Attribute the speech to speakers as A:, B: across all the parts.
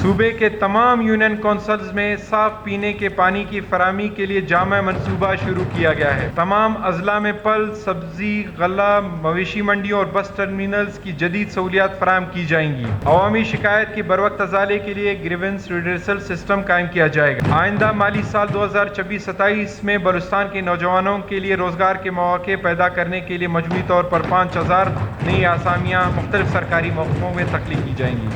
A: صوبے کے تمام یونین کونسلز میں صاف پینے کے پانی کی فراہمی کے لیے جامع منصوبہ شروع کیا گیا ہے۔ تمام اضلاع میں پھل، سبزی، غلہ، مویشی منڈیوں اور بس ٹرمینلز کی جدید سہولیات فراہم کی جائیں گی۔ عوامی شکایت کی بروقت ازالے کے لیے گریونس ریڈرسل سسٹم قائم کیا جائے گا۔ آئندہ مالی سال 2026-27 میں بلوچستان کے نوجوانوں کے لیے روزگار کے مواقع پیدا کرنے کے لیے مجموعی طور پر 5000 نئی اسامیاں مختلف سرکاری محکموں میں تخلیق کی جائیں گی۔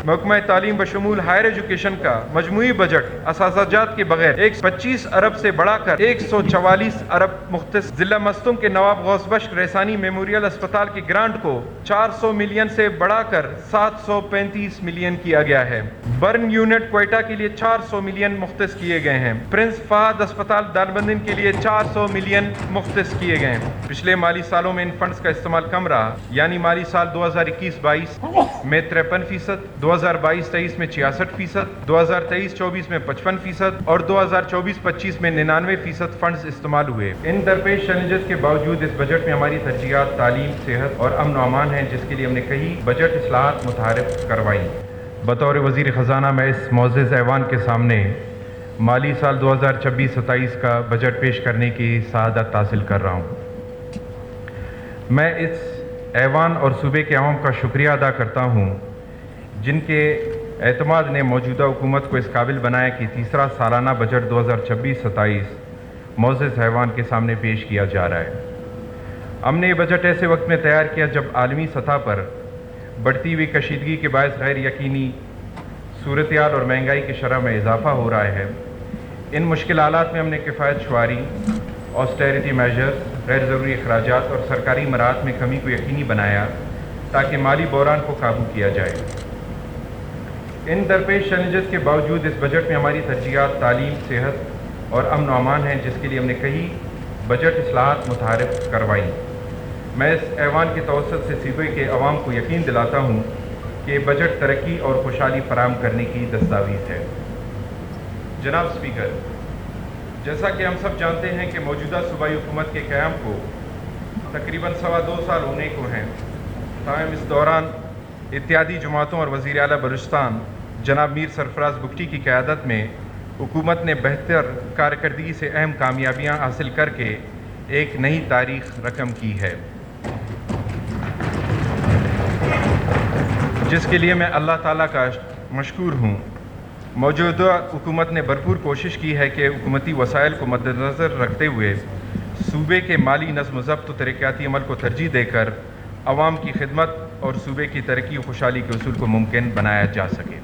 A: محکمہ تعلیم بشمول ہائر ایجوکیشن کا مجموعی بجٹ اساتذہ جات کے بغیر 125 ارب سے بڑھا کر 144 ارب مختص۔ ضلع مستم کے نواب غوث بخش رحسانی میموریل اسپتال کی گرانٹ کو 400 ملین سے بڑھا کر 735 ملین کیا گیا ہے۔ برن یونٹ کوئٹہ کے لیے 400 ملین مختص کیے گئے ہیں۔ پرنس فہد اسپتال دالبندن کے لیے 400 ملین مختص کیے گئے ہیں۔ پچھلے مالی سالوں میں ان فنڈز کا استعمال کم رہا، یعنی مالی سال 2021-22 میں 53%، 2022-23 میں 66%، 2023-24 میں 55% اور 2024-25 میں 99% فنڈز استعمال ہوئے۔ ان درپیش چیلنجز کے باوجود اس بجٹ میں ہماری ترجیحات تعلیم، صحت اور امن و امان ہیں، جس کے لیے ہم نے کئی بجٹ اصلاحات متعارف کروائی۔ بطور وزیر خزانہ میں اس معزز ایوان کے سامنے مالی سال 2026-27 کا بجٹ پیش کرنے کی سعادت حاصل کر رہا ہوں۔ میں اس ایوان اور صوبے کے عوام کا شکریہ ادا کرتا ہوں، جن کے اعتماد نے موجودہ حکومت کو اس قابل بنایا کہ تیسرا سالانہ بجٹ 2026-27 معزز ایوان کے سامنے پیش کیا جا رہا ہے۔ ہم نے یہ بجٹ ایسے وقت میں تیار کیا جب عالمی سطح پر بڑھتی ہوئی کشیدگی کے باعث غیر یقینی صورتحال اور مہنگائی کی شرح میں اضافہ ہو رہا ہے۔ ان مشکل حالات میں ہم نے کفایت شعاری، آسٹیریٹی میجرز، غیر ضروری اخراجات اور سرکاری مراحت میں کمی کو یقینی بنایا تاکہ مالی بحران کو قابو کیا جائے۔ ان درپیش چیلنجز کے باوجود اس بجٹ میں ہماری ترجیحات تعلیم، صحت اور امن و امان ہیں، جس کے لیے ہم نے کئی بجٹ اصلاحات متعارف کروائی۔ میں اس ایوان کے توسط سے صوبے کے عوام کو یقین دلاتا ہوں کہ بجٹ ترقی اور خوشحالی فراہم کرنے کی دستاویز ہے۔ جناب اسپیکر، جیسا کہ ہم سب جانتے ہیں کہ موجودہ صوبائی حکومت کے قیام کو تقریباً 2.25 سال ہونے کو ہیں، تاہم اس دوران اتحادی جماعتوں اور وزیر اعلیٰ بلوچستان جناب میر سرفراز بگٹی کی قیادت میں حکومت نے بہتر کارکردگی سے اہم کامیابیاں حاصل کر کے ایک نئی تاریخ رقم کی ہے، جس کے لیے میں اللہ تعالیٰ کا مشکور ہوں۔ موجودہ حکومت نے بھرپور کوشش کی ہے کہ حکومتی وسائل کو مد نظر رکھتے ہوئے صوبے کے مالی نظم و ضبط و ترقیاتی عمل کو ترجیح دے کر عوام کی خدمت اور صوبے کی ترقی و خوشحالی کے اصول کو ممکن بنایا جا سکے۔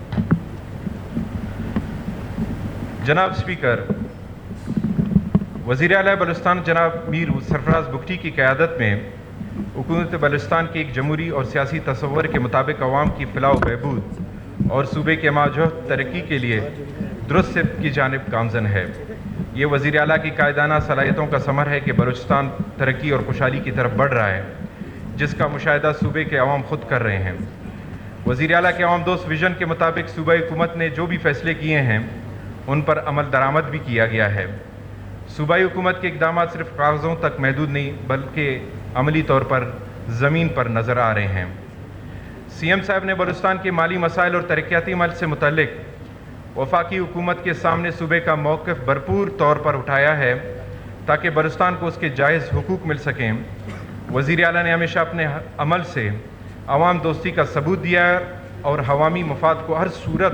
A: جناب اسپیکر، وزیر اعلیٰ بلوچستان جناب میر سرفراز بگٹی کی قیادت میں حکومت بلوچستان کے ایک جمہوری اور سیاسی تصور کے مطابق عوام کی فلاح و بہبود اور صوبے کے ماجہت ترقی کے لیے درست سمت کی جانب گامزن ہے۔ یہ وزیر اعلیٰ کی قائدانہ صلاحیتوں کا ثمر ہے کہ بلوچستان ترقی اور خوشحالی کی طرف بڑھ رہا ہے، جس کا مشاہدہ صوبے کے عوام خود کر رہے ہیں۔ وزیر اعلیٰ کے عوام دوست ویژن کے مطابق صوبائی حکومت نے جو بھی فیصلے کیے ہیں ان پر عمل درآمد بھی کیا گیا ہے۔ صوبائی حکومت کے اقدامات صرف کاغذوں تک محدود نہیں بلکہ عملی طور پر زمین پر نظر آ رہے ہیں۔ سی ایم صاحب نے بلوچستان کے مالی مسائل اور ترقیاتی عمل سے متعلق وفاقی حکومت کے سامنے صوبے کا موقف بھرپور طور پر اٹھایا ہے تاکہ بلوچستان کو اس کے جائز حقوق مل سکیں۔ وزیر اعلیٰ نے ہمیشہ اپنے عمل سے عوام دوستی کا ثبوت دیا ہے اور عوامی مفاد کو ہر صورت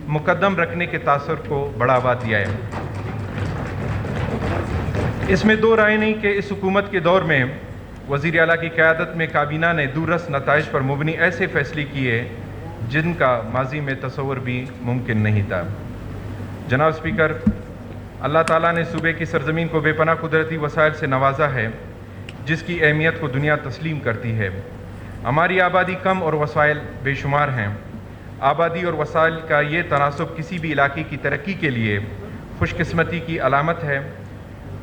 A: مقدم رکھنے کے تاثر کو بڑھاوا دیا ہے۔ اس میں دو رائے نہیں کہ اس حکومت کے دور میں وزیر اعلیٰ کی قیادت میں کابینہ نے دوررس نتائج پر مبنی ایسے فیصلے کیے جن کا ماضی میں تصور بھی ممکن نہیں تھا۔ جناب اسپیکر، اللہ تعالیٰ نے صوبے کی سرزمین کو بے پناہ قدرتی وسائل سے نوازا ہے، جس کی اہمیت کو دنیا تسلیم کرتی ہے۔ ہماری آبادی کم اور وسائل بے شمار ہیں۔ آبادی اور وسائل کا یہ تناسب کسی بھی علاقے کی ترقی کے لیے خوش قسمتی کی علامت ہے۔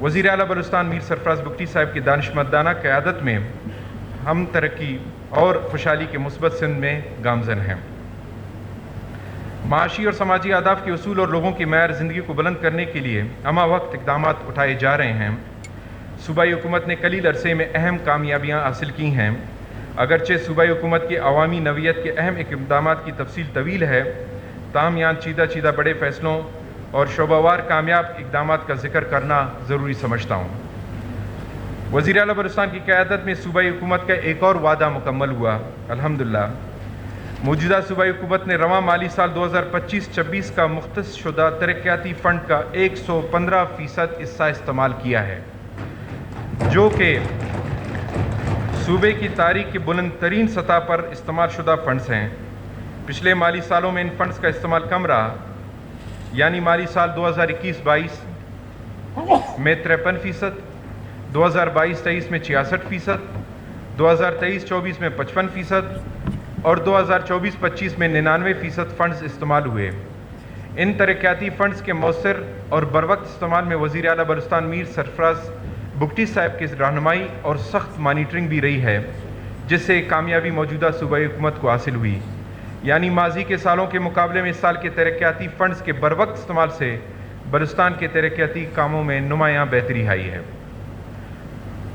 A: وزیر اعلیٰ بلوچستان میر سرفراز بگٹی صاحب کی دانشمندانہ قیادت میں ہم ترقی اور خوشحالی کے مثبت سمت میں گامزن ہیں۔ معاشی اور سماجی اہداف کے اصول اور لوگوں کی معیار زندگی کو بلند کرنے کے لیے ہمہ وقت اقدامات اٹھائے جا رہے ہیں۔ صوبائی حکومت نے قلیل عرصے میں اہم کامیابیاں حاصل کی ہیں۔ اگرچہ صوبائی حکومت کی عوامی نوعیت کے اہم اقدامات کی تفصیل طویل ہے، تاہم یہاں چیدہ بڑے فیصلوں اور شعبہ وار کامیاب اقدامات کا ذکر کرنا ضروری سمجھتا ہوں۔ وزیر اعلیٰ بلوچستان کی قیادت میں صوبائی حکومت کا ایک اور وعدہ مکمل ہوا الحمدللہ۔ موجودہ صوبائی حکومت نے رواں مالی سال 2025-26 کا مختص شدہ ترقیاتی فنڈ کا 115% حصہ استعمال کیا ہے، جو کہ صوبے کی تاریخ کی بلند ترین سطح پر استعمال شدہ فنڈز ہیں۔ پچھلے مالی سالوں میں ان فنڈز کا استعمال کم رہا، یعنی مالی سال 2021-22 میں 53%، 2022-23 میں 66%، 2023-24 میں 55% اور 2024-25 میں 99% فنڈز استعمال ہوئے۔ ان ترقیاتی فنڈز کے مؤثر اور بروقت استعمال میں وزیر اعلیٰ بلوچستان میر سرفراز بگٹی صاحب کی رہنمائی اور سخت مانیٹرنگ بھی رہی ہے، جس سے کامیابی موجودہ صوبائی حکومت کو حاصل ہوئی، یعنی ماضی کے سالوں کے مقابلے میں اس سال کے ترقیاتی فنڈز کے بروقت استعمال سے بلوچستان کے ترقیاتی کاموں میں نمایاں بہتری آئی ہے۔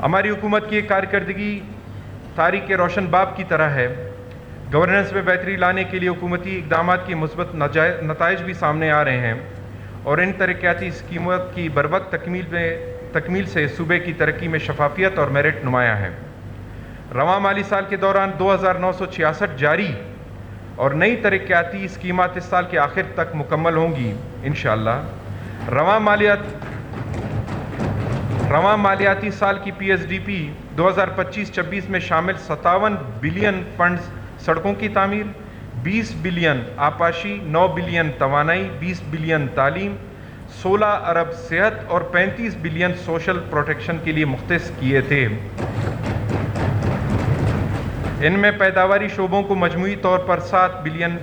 A: ہماری حکومت کی ایک کارکردگی تاریخ کے روشن باب کی طرح ہے۔ گورننس میں بہتری لانے کے لیے حکومتی اقدامات کے مثبت نتائج بھی سامنے آ رہے ہیں، اور ان ترقیاتی اسکیمات کی بروقت تکمیل سے صوبے کی ترقی میں شفافیت اور میرٹ نمایاں ہے۔ رواں مالی سال کے دوران 2966 جاری اور نئی ترقیاتی اسکیمات اس سال کے آخر تک مکمل ہوں گی انشاءاللہ۔ رواں مالیاتی سال کی پی ایس ڈی پی 2025-26 میں شامل 57 بلین فنڈز سڑکوں کی تعمیر، 20 بلین آبپاشی، 9 بلین توانائی، 20 بلین تعلیم، 16 ارب صحت اور 35 بلین سوشل پروٹیکشن کے لیے مختص کیے تھے۔ ان میں پیداواری شعبوں کو مجموعی طور پر 7 بلین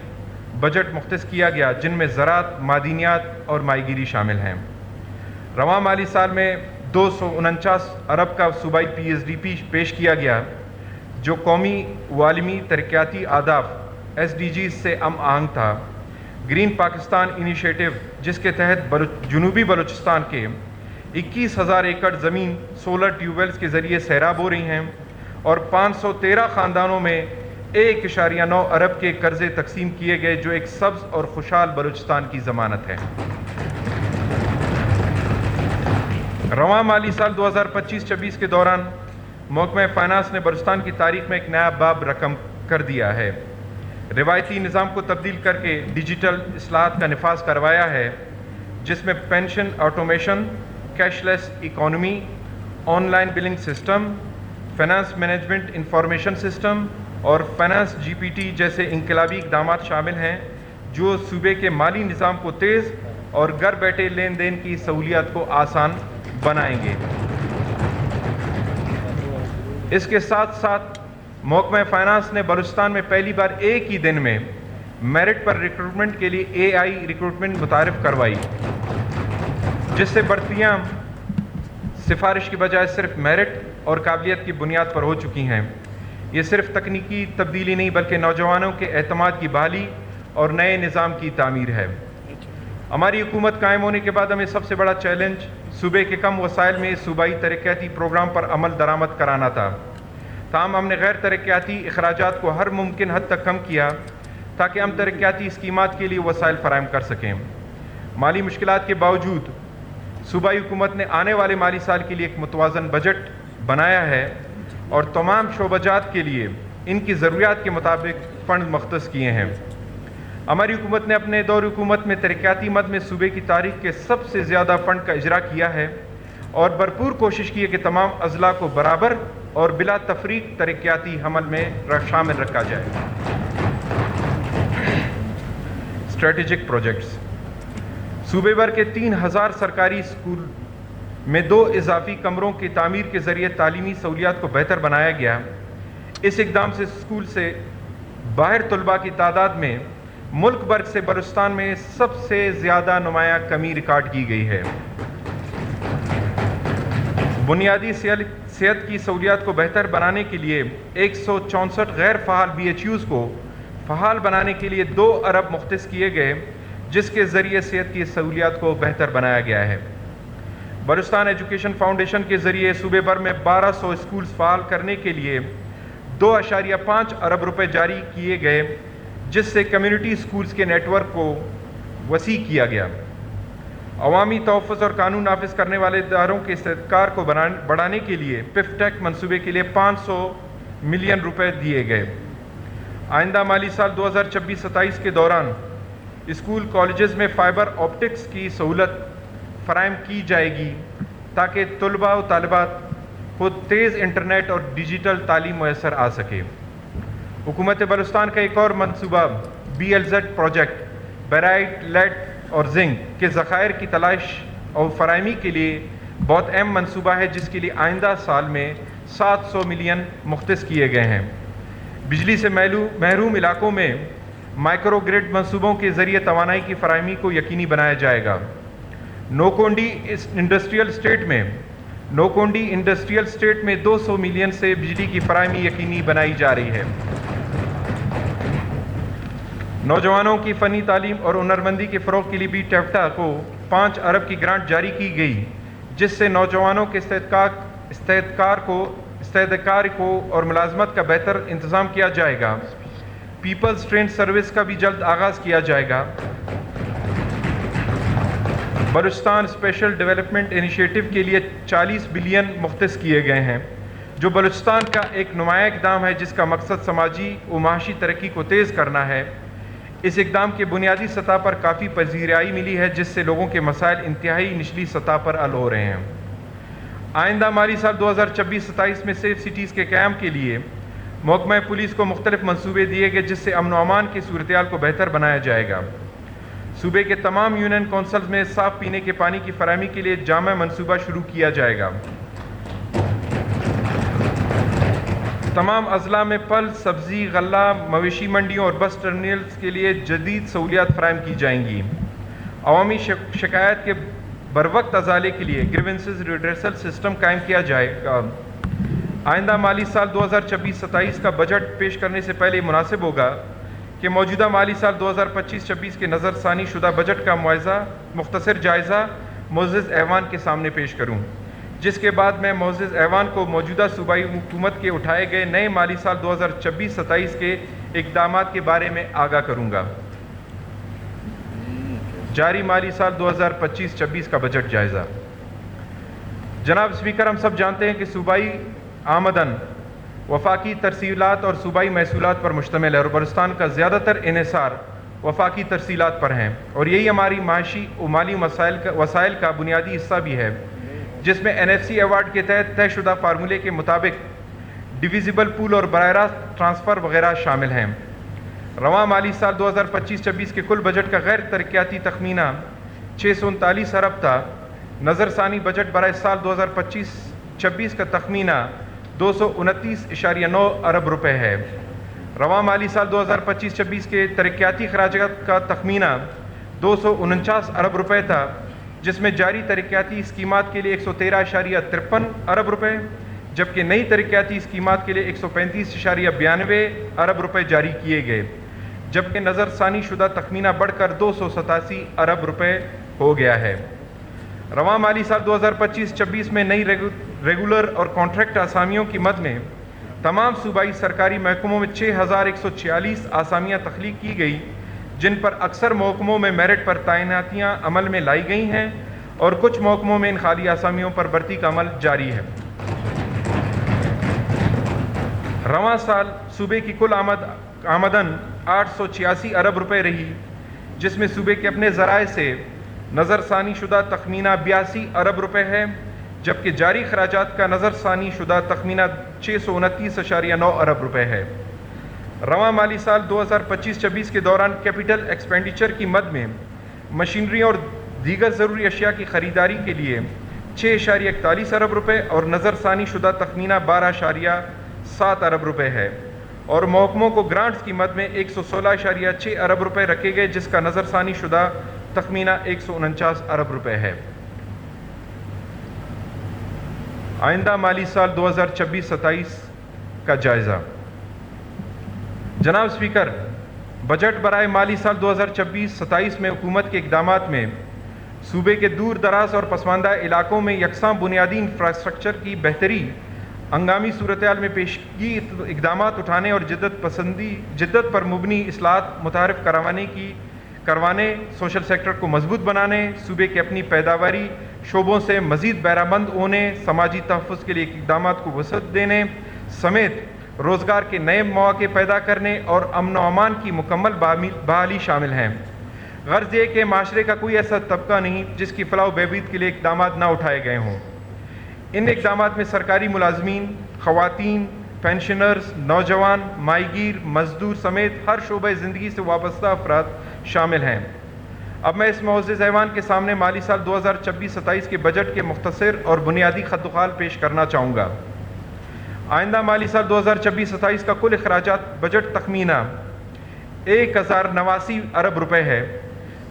A: بجٹ مختص کیا گیا، جن میں زراعت، معدنیات اور ماہی گیری شامل ہیں۔ رواں مالی سال میں 249 ارب کا صوبائی پی ایس ڈی پی پیش کیا گیا، جو قومی و عالمی ترقیاتی اہداف ایس ڈی جیز سے ہم آہنگ تھا۔ گرین پاکستان انیشیٹو، جس کے تحت جنوبی بلوچستان کے 21,000 ایکڑ زمین سولر ٹیوب ویلز کے ذریعے سیراب ہو رہی ہیں اور 513 خاندانوں میں 1.9 ارب کے قرضے تقسیم کیے گئے، جو ایک سبز اور خوشحال بلوچستان کی ضمانت ہے۔ رواں مالی سال 2025-26 کے دوران محکمہ فائنانس نے بلوچستان کی تاریخ میں ایک نیا باب رقم کر دیا ہے۔ روایتی نظام کو تبدیل کر کے ڈیجیٹل اصلاحات کا نفاذ کروایا ہے، جس میں pension automation, cashless economy, online billing system, finance management information system اور فائنانس جی پی ٹی جیسے انقلابی اقدامات شامل ہیں، جو صوبے کے مالی نظام کو تیز اور گھر بیٹھے لین دین کی سہولیات کو آسان بنائیں گے۔ اس کے ساتھ ساتھ محکمہ فائنانس نے بلوچستان میں پہلی بار ایک ہی دن میں میرٹ پر ریکروٹمنٹ کے لیے اے آئی ریکروٹمنٹ متعارف کروائی، جس سے بھرتیاں سفارش کی بجائے صرف میرٹ اور قابلیت کی بنیاد پر ہو چکی ہیں۔ یہ صرف تکنیکی تبدیلی نہیں بلکہ نوجوانوں کے اعتماد کی بحالی اور نئے نظام کی تعمیر ہے۔ ہماری حکومت قائم ہونے کے بعد ہمیں سب سے بڑا چیلنج صوبے کے کم وسائل میں صوبائی ترقیاتی پروگرام پر عمل درآمد کرانا تھا۔ تاہم ہم نے غیر ترقیاتی اخراجات کو ہر ممکن حد تک کم کیا تاکہ ہم ترقیاتی اسکیمات کے لیے وسائل فراہم کر سکیں۔ مالی مشکلات کے باوجود صوبائی حکومت نے آنے والے مالی سال کے لیے ایک متوازن بجٹ بنایا ہے اور تمام شعبہ جات کے لیے ان کی ضروریات کے مطابق فنڈ مختص کیے ہیں۔ ہماری حکومت نے اپنے دور حکومت میں ترقیاتی مد میں صوبے کی تاریخ کے سب سے زیادہ فنڈ کا اجرا کیا ہے اور بھرپور کوشش کی ہے کہ تمام اضلاع کو برابر اور بلا تفریق ترقیاتی عمل میں شامل رکھا جائے۔ اسٹریٹجک پروجیکٹس: صوبے بھر کے 3,000 سرکاری اسکول میں 2 اضافی کمروں کی تعمیر کے ذریعے تعلیمی سہولیات کو بہتر بنایا گیا۔ اس اقدام سے اسکول سے باہر طلباء کی تعداد میں ملک بھر سے بلوچستان میں سب سے زیادہ نمایاں کمی ریکارڈ کی گئی ہے۔ بنیادی صحت کی سہولیات کو بہتر بنانے کے لیے 164 غیر فعال بی ایچ یوز کو فعال بنانے کے لیے 2 ارب مختص کیے گئے، جس کے ذریعے صحت کی سہولیات کو بہتر بنایا گیا ہے۔ بلوچستان ایجوکیشن فاؤنڈیشن کے ذریعے صوبے بھر میں 1200 اسکولز فعال کرنے کے لیے 2.5 ارب روپے جاری کیے گئے، جس سے کمیونٹی سکولز کے نیٹ ورک کو وسیع کیا گیا۔ عوامی تحفظ اور قانون نافذ کرنے والے اداروں کے استحکام کو بڑھانے کے لیے پفٹیک منصوبے کے لیے 500 ملین روپے دیے گئے۔ آئندہ مالی سال 2026-27 کے دوران اسکول کالجز میں فائبر آپٹکس کی سہولت فراہم کی جائے گی تاکہ طلباء و طالبات کو تیز انٹرنیٹ اور ڈیجیٹل تعلیم میسر آ سکے۔ حکومت بلوچستان کا ایک اور منصوبہ BLZ پروجیکٹ بیرائٹ، لیڈ اور زنک کے ذخائر کی تلاش اور فراہمی کے لیے بہت اہم منصوبہ ہے، جس کے لیے آئندہ سال میں 700 ملین مختص کیے گئے ہیں۔ بجلی سے محروم علاقوں میں مائکرو گرڈ منصوبوں کے ذریعے توانائی کی فراہمی کو یقینی بنایا جائے گا۔ نوکونڈی انڈسٹریل اسٹیٹ میں 200 ملین سے بجلی کی فراہمی یقینی بنائی جا رہی ہے۔ نوجوانوں کی فنی تعلیم اور ہنرمندی کے فروغ کے لیے بھی ٹیفٹا کو 5 ارب کی گرانٹ جاری کی گئی، جس سے نوجوانوں کے استحکام کو اور ملازمت کا بہتر انتظام کیا جائے گا۔ پیپلز ٹرین سروس کا بھی جلد آغاز کیا جائے گا۔ بلوچستان اسپیشل ڈیولپمنٹ انیشیٹو کے لیے 40 بلین مختص کیے گئے ہیں، جو بلوچستان کا ایک نمایاں اقدام ہے جس کا مقصد سماجی و معاشی ترقی کو تیز کرنا ہے۔ اس اقدام کے بنیادی سطح پر کافی پذیرائی ملی ہے، جس سے لوگوں کے مسائل انتہائی نچلی سطح پر حل ہو رہے ہیں۔ آئندہ مالی سال 2026-27 میں سیف سٹیز کے قیام کے لیے محکمہ پولیس کو مختلف منصوبے دیے گئے، جس سے امن و امان کی صورتحال کو بہتر بنایا جائے گا۔ صوبے کے تمام یونین کونسلز میں صاف پینے کے پانی کی فراہمی کے لیے جامع منصوبہ شروع کیا جائے گا۔ تمام اضلاع میں پھل، سبزی، غلہ، مویشی منڈیوں اور بس ٹرمینلز کے لیے جدید سہولیات فراہم کی جائیں گی۔ عوامی شکایات کے بروقت ازالے کے لیے گریونسز ریڈریسل سسٹم قائم کیا جائے گا۔ آئندہ مالی سال 2026-27 کا بجٹ پیش کرنے سے پہلے مناسب ہوگا کہ موجودہ مالی سال 2025-26 کے نظر ثانی شدہ بجٹ کا مختصر جائزہ معزز ایوان کے سامنے پیش کروں، جس کے بعد میں معزز ایوان کو موجودہ صوبائی حکومت کے اٹھائے گئے نئے مالی سال 2026-27 کے اقدامات کے بارے میں آگاہ کروں گا۔ جاری مالی سال 2025-26 کا بجٹ جائزہ۔ جناب اسپیکر، ہم سب جانتے ہیں کہ صوبائی آمدن وفاقی ترسیلات اور صوبائی محصولات پر مشتمل ہے، اور بلوچستان کا زیادہ تر انحصار وفاقی ترسیلات پر ہیں، اور یہی ہماری معاشی و مالی وسائل کا بنیادی حصہ بھی ہے، جس میں NFC ایوارڈ کے تحت طے شدہ فارمولے کے مطابق ڈویزیبل پول اور براہ راست ٹرانسفر وغیرہ شامل ہیں۔ رواں مالی سال 2025-26 کے کل بجٹ کا غیر ترقیاتی تخمینہ 639 ارب تھا۔ نظر ثانی بجٹ برائے سال 2025-26 کا تخمینہ 229.9 ارب روپے ہے۔ رواں مالی سال 2025-26 کے ترقیاتی اخراجات کا تخمینہ 249 ارب روپے تھا، جس میں جاری ترقیاتی اسکیمات کے لیے 113.53 ارب روپے، جبکہ نئی ترقیاتی اسکیمات کے لیے 135.92 ارب روپے جاری کیے گئے، جبکہ نظر ثانی شدہ تخمینہ بڑھ کر 287 ارب روپے ہو گیا ہے۔ رواں مالی سال 2025-26 میں نئی ریگولر اور کانٹریکٹ آسامیوں کی مد میں تمام صوبائی سرکاری محکموں میں 6146 آسامیاں تخلیق کی گئی، جن پر اکثر محکموں میں میرٹ پر تعیناتیاں عمل میں لائی گئی ہیں، اور کچھ محکموں میں ان خالی آسامیوں پر بھرتی کا عمل جاری ہے۔ رواں سال صوبے کی کل آمدن 886 ارب روپے رہی، جس میں صوبے کے اپنے ذرائع سے نظر ثانی شدہ تخمینہ 82 ارب روپے ہے، جبکہ جاری اخراجات کا نظر ثانی شدہ تخمینہ 629.9 ارب روپے ہے۔ رواں مالی سال 2025-26 کے دوران کیپٹل ایکسپینڈیچر کی مد میں مشینری اور دیگر ضروری اشیاء کی خریداری کے لیے 6.41 ارب روپے اور نظر ثانی شدہ تخمینہ 12.7 ارب روپے ہے، اور محکموں کو گرانٹس کی مد میں 116.6 ارب روپے رکھے گئے، جس کا نظر ثانی شدہ تخمینہ 149 ارب روپے ہے۔ آئندہ مالی سال 2026-27 کا جائزہ۔ جناب اسپیکر، بجٹ برائے مالی سال 2026-27 میں حکومت کے اقدامات میں صوبے کے دور دراز اور پسماندہ علاقوں میں یکساں بنیادی انفراسٹرکچر کی بہتری، ہنگامی صورتحال میں پیشگی اقدامات اٹھانے اور جدت پر مبنی اصلاحات متعارف کروانے، سوشل سیکٹر کو مضبوط بنانے، صوبے کے اپنی پیداواری شعبوں سے مزید بہرہ مند ہونے، سماجی تحفظ کے لیے اقدامات کو وسعت دینے سمیت روزگار کے نئے مواقع پیدا کرنے اور امن و امان کی مکمل بحالی شامل ہیں۔ غرض یہ کہ معاشرے کا کوئی ایسا طبقہ نہیں جس کی فلاح و بہبود کے لیے اقدامات نہ اٹھائے گئے ہوں۔ ان اقدامات میں سرکاری ملازمین، خواتین، پینشنرز، نوجوان، ماہی گیر، مزدور سمیت ہر شعبۂ زندگی سے وابستہ افراد شامل ہیں۔ اب میں اس معزز ایوان کے سامنے مالی سال 2026-27 کے بجٹ کے مختصر اور بنیادی خط و خال پیش کرنا چاہوں گا۔ آئندہ مالی سال 2026-27 کا کل اخراجات بجٹ تخمینہ 1089 ارب روپے ہے،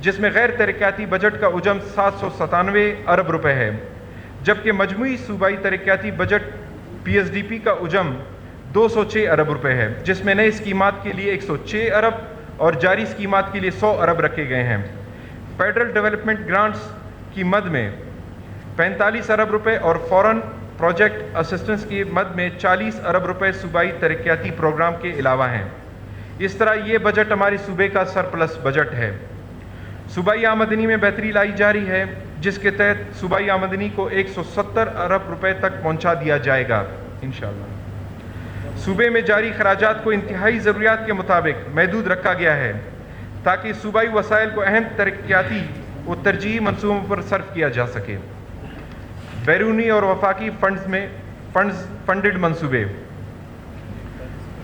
A: جس میں غیر ترقیاتی بجٹ کا حجم 797 ارب روپے ہے، جبکہ مجموعی صوبائی ترقیاتی بجٹ PSDP کا حجم 206 ارب روپے ہے، جس میں نئے اسکیمات کے لیے 106 ارب اور جاری اسکیمات کے لیے 100 ارب رکھے گئے ہیں۔ فیڈرل ڈیولپمنٹ گرانٹس کی مد میں 45 ارب روپے اور فورن پروجیکٹ اسسٹنس کی مد میں 40 ارب روپے صوبائی ترقیاتی پروگرام کے علاوہ ہیں۔ اس طرح یہ بجٹ ہمارے صوبے کا سرپلس بجٹ ہے۔ صوبائی آمدنی میں بہتری لائی جا رہی ہے، جس کے تحت صوبائی آمدنی کو 170 ارب روپے تک پہنچا دیا جائے گا انشاءاللہ۔ صوبے میں جاری خراجات کو انتہائی ضروریات کے مطابق محدود رکھا گیا ہے تاکہ صوبائی وسائل کو اہم ترقیاتی و ترجیحی منصوبوں پر صرف کیا جا سکے۔ بیرونی اور وفاقی فنڈڈ منصوبے۔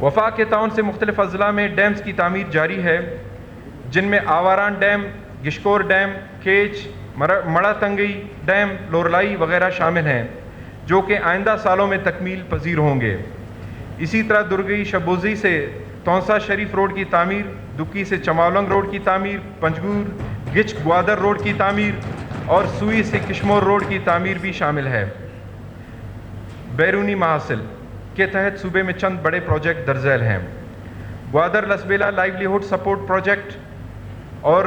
A: وفاق کے تعاون سے مختلف اضلاع میں ڈیمز کی تعمیر جاری ہے، جن میں Awaran dam, Gushkore dam, Kech, Mara Tangi dam, Loralai وغیرہ شامل ہیں، جو کہ آئندہ سالوں میں تکمیل پذیر ہوں گے۔ اسی طرح درگئی شبوزی سے تونسا شریف روڈ کی تعمیر، دکی سے چماولنگ روڈ کی تعمیر، پنجگور گچ گوادر روڈ کی تعمیر اور سوئی سے کشمور روڈ کی تعمیر بھی شامل ہے۔ بیرونی محاصل کے تحت صوبے میں چند بڑے پروجیکٹ درج ذیل ہیں۔ گوادر لسبیلا لائیولی ہڈ سپورٹ پروجیکٹ اور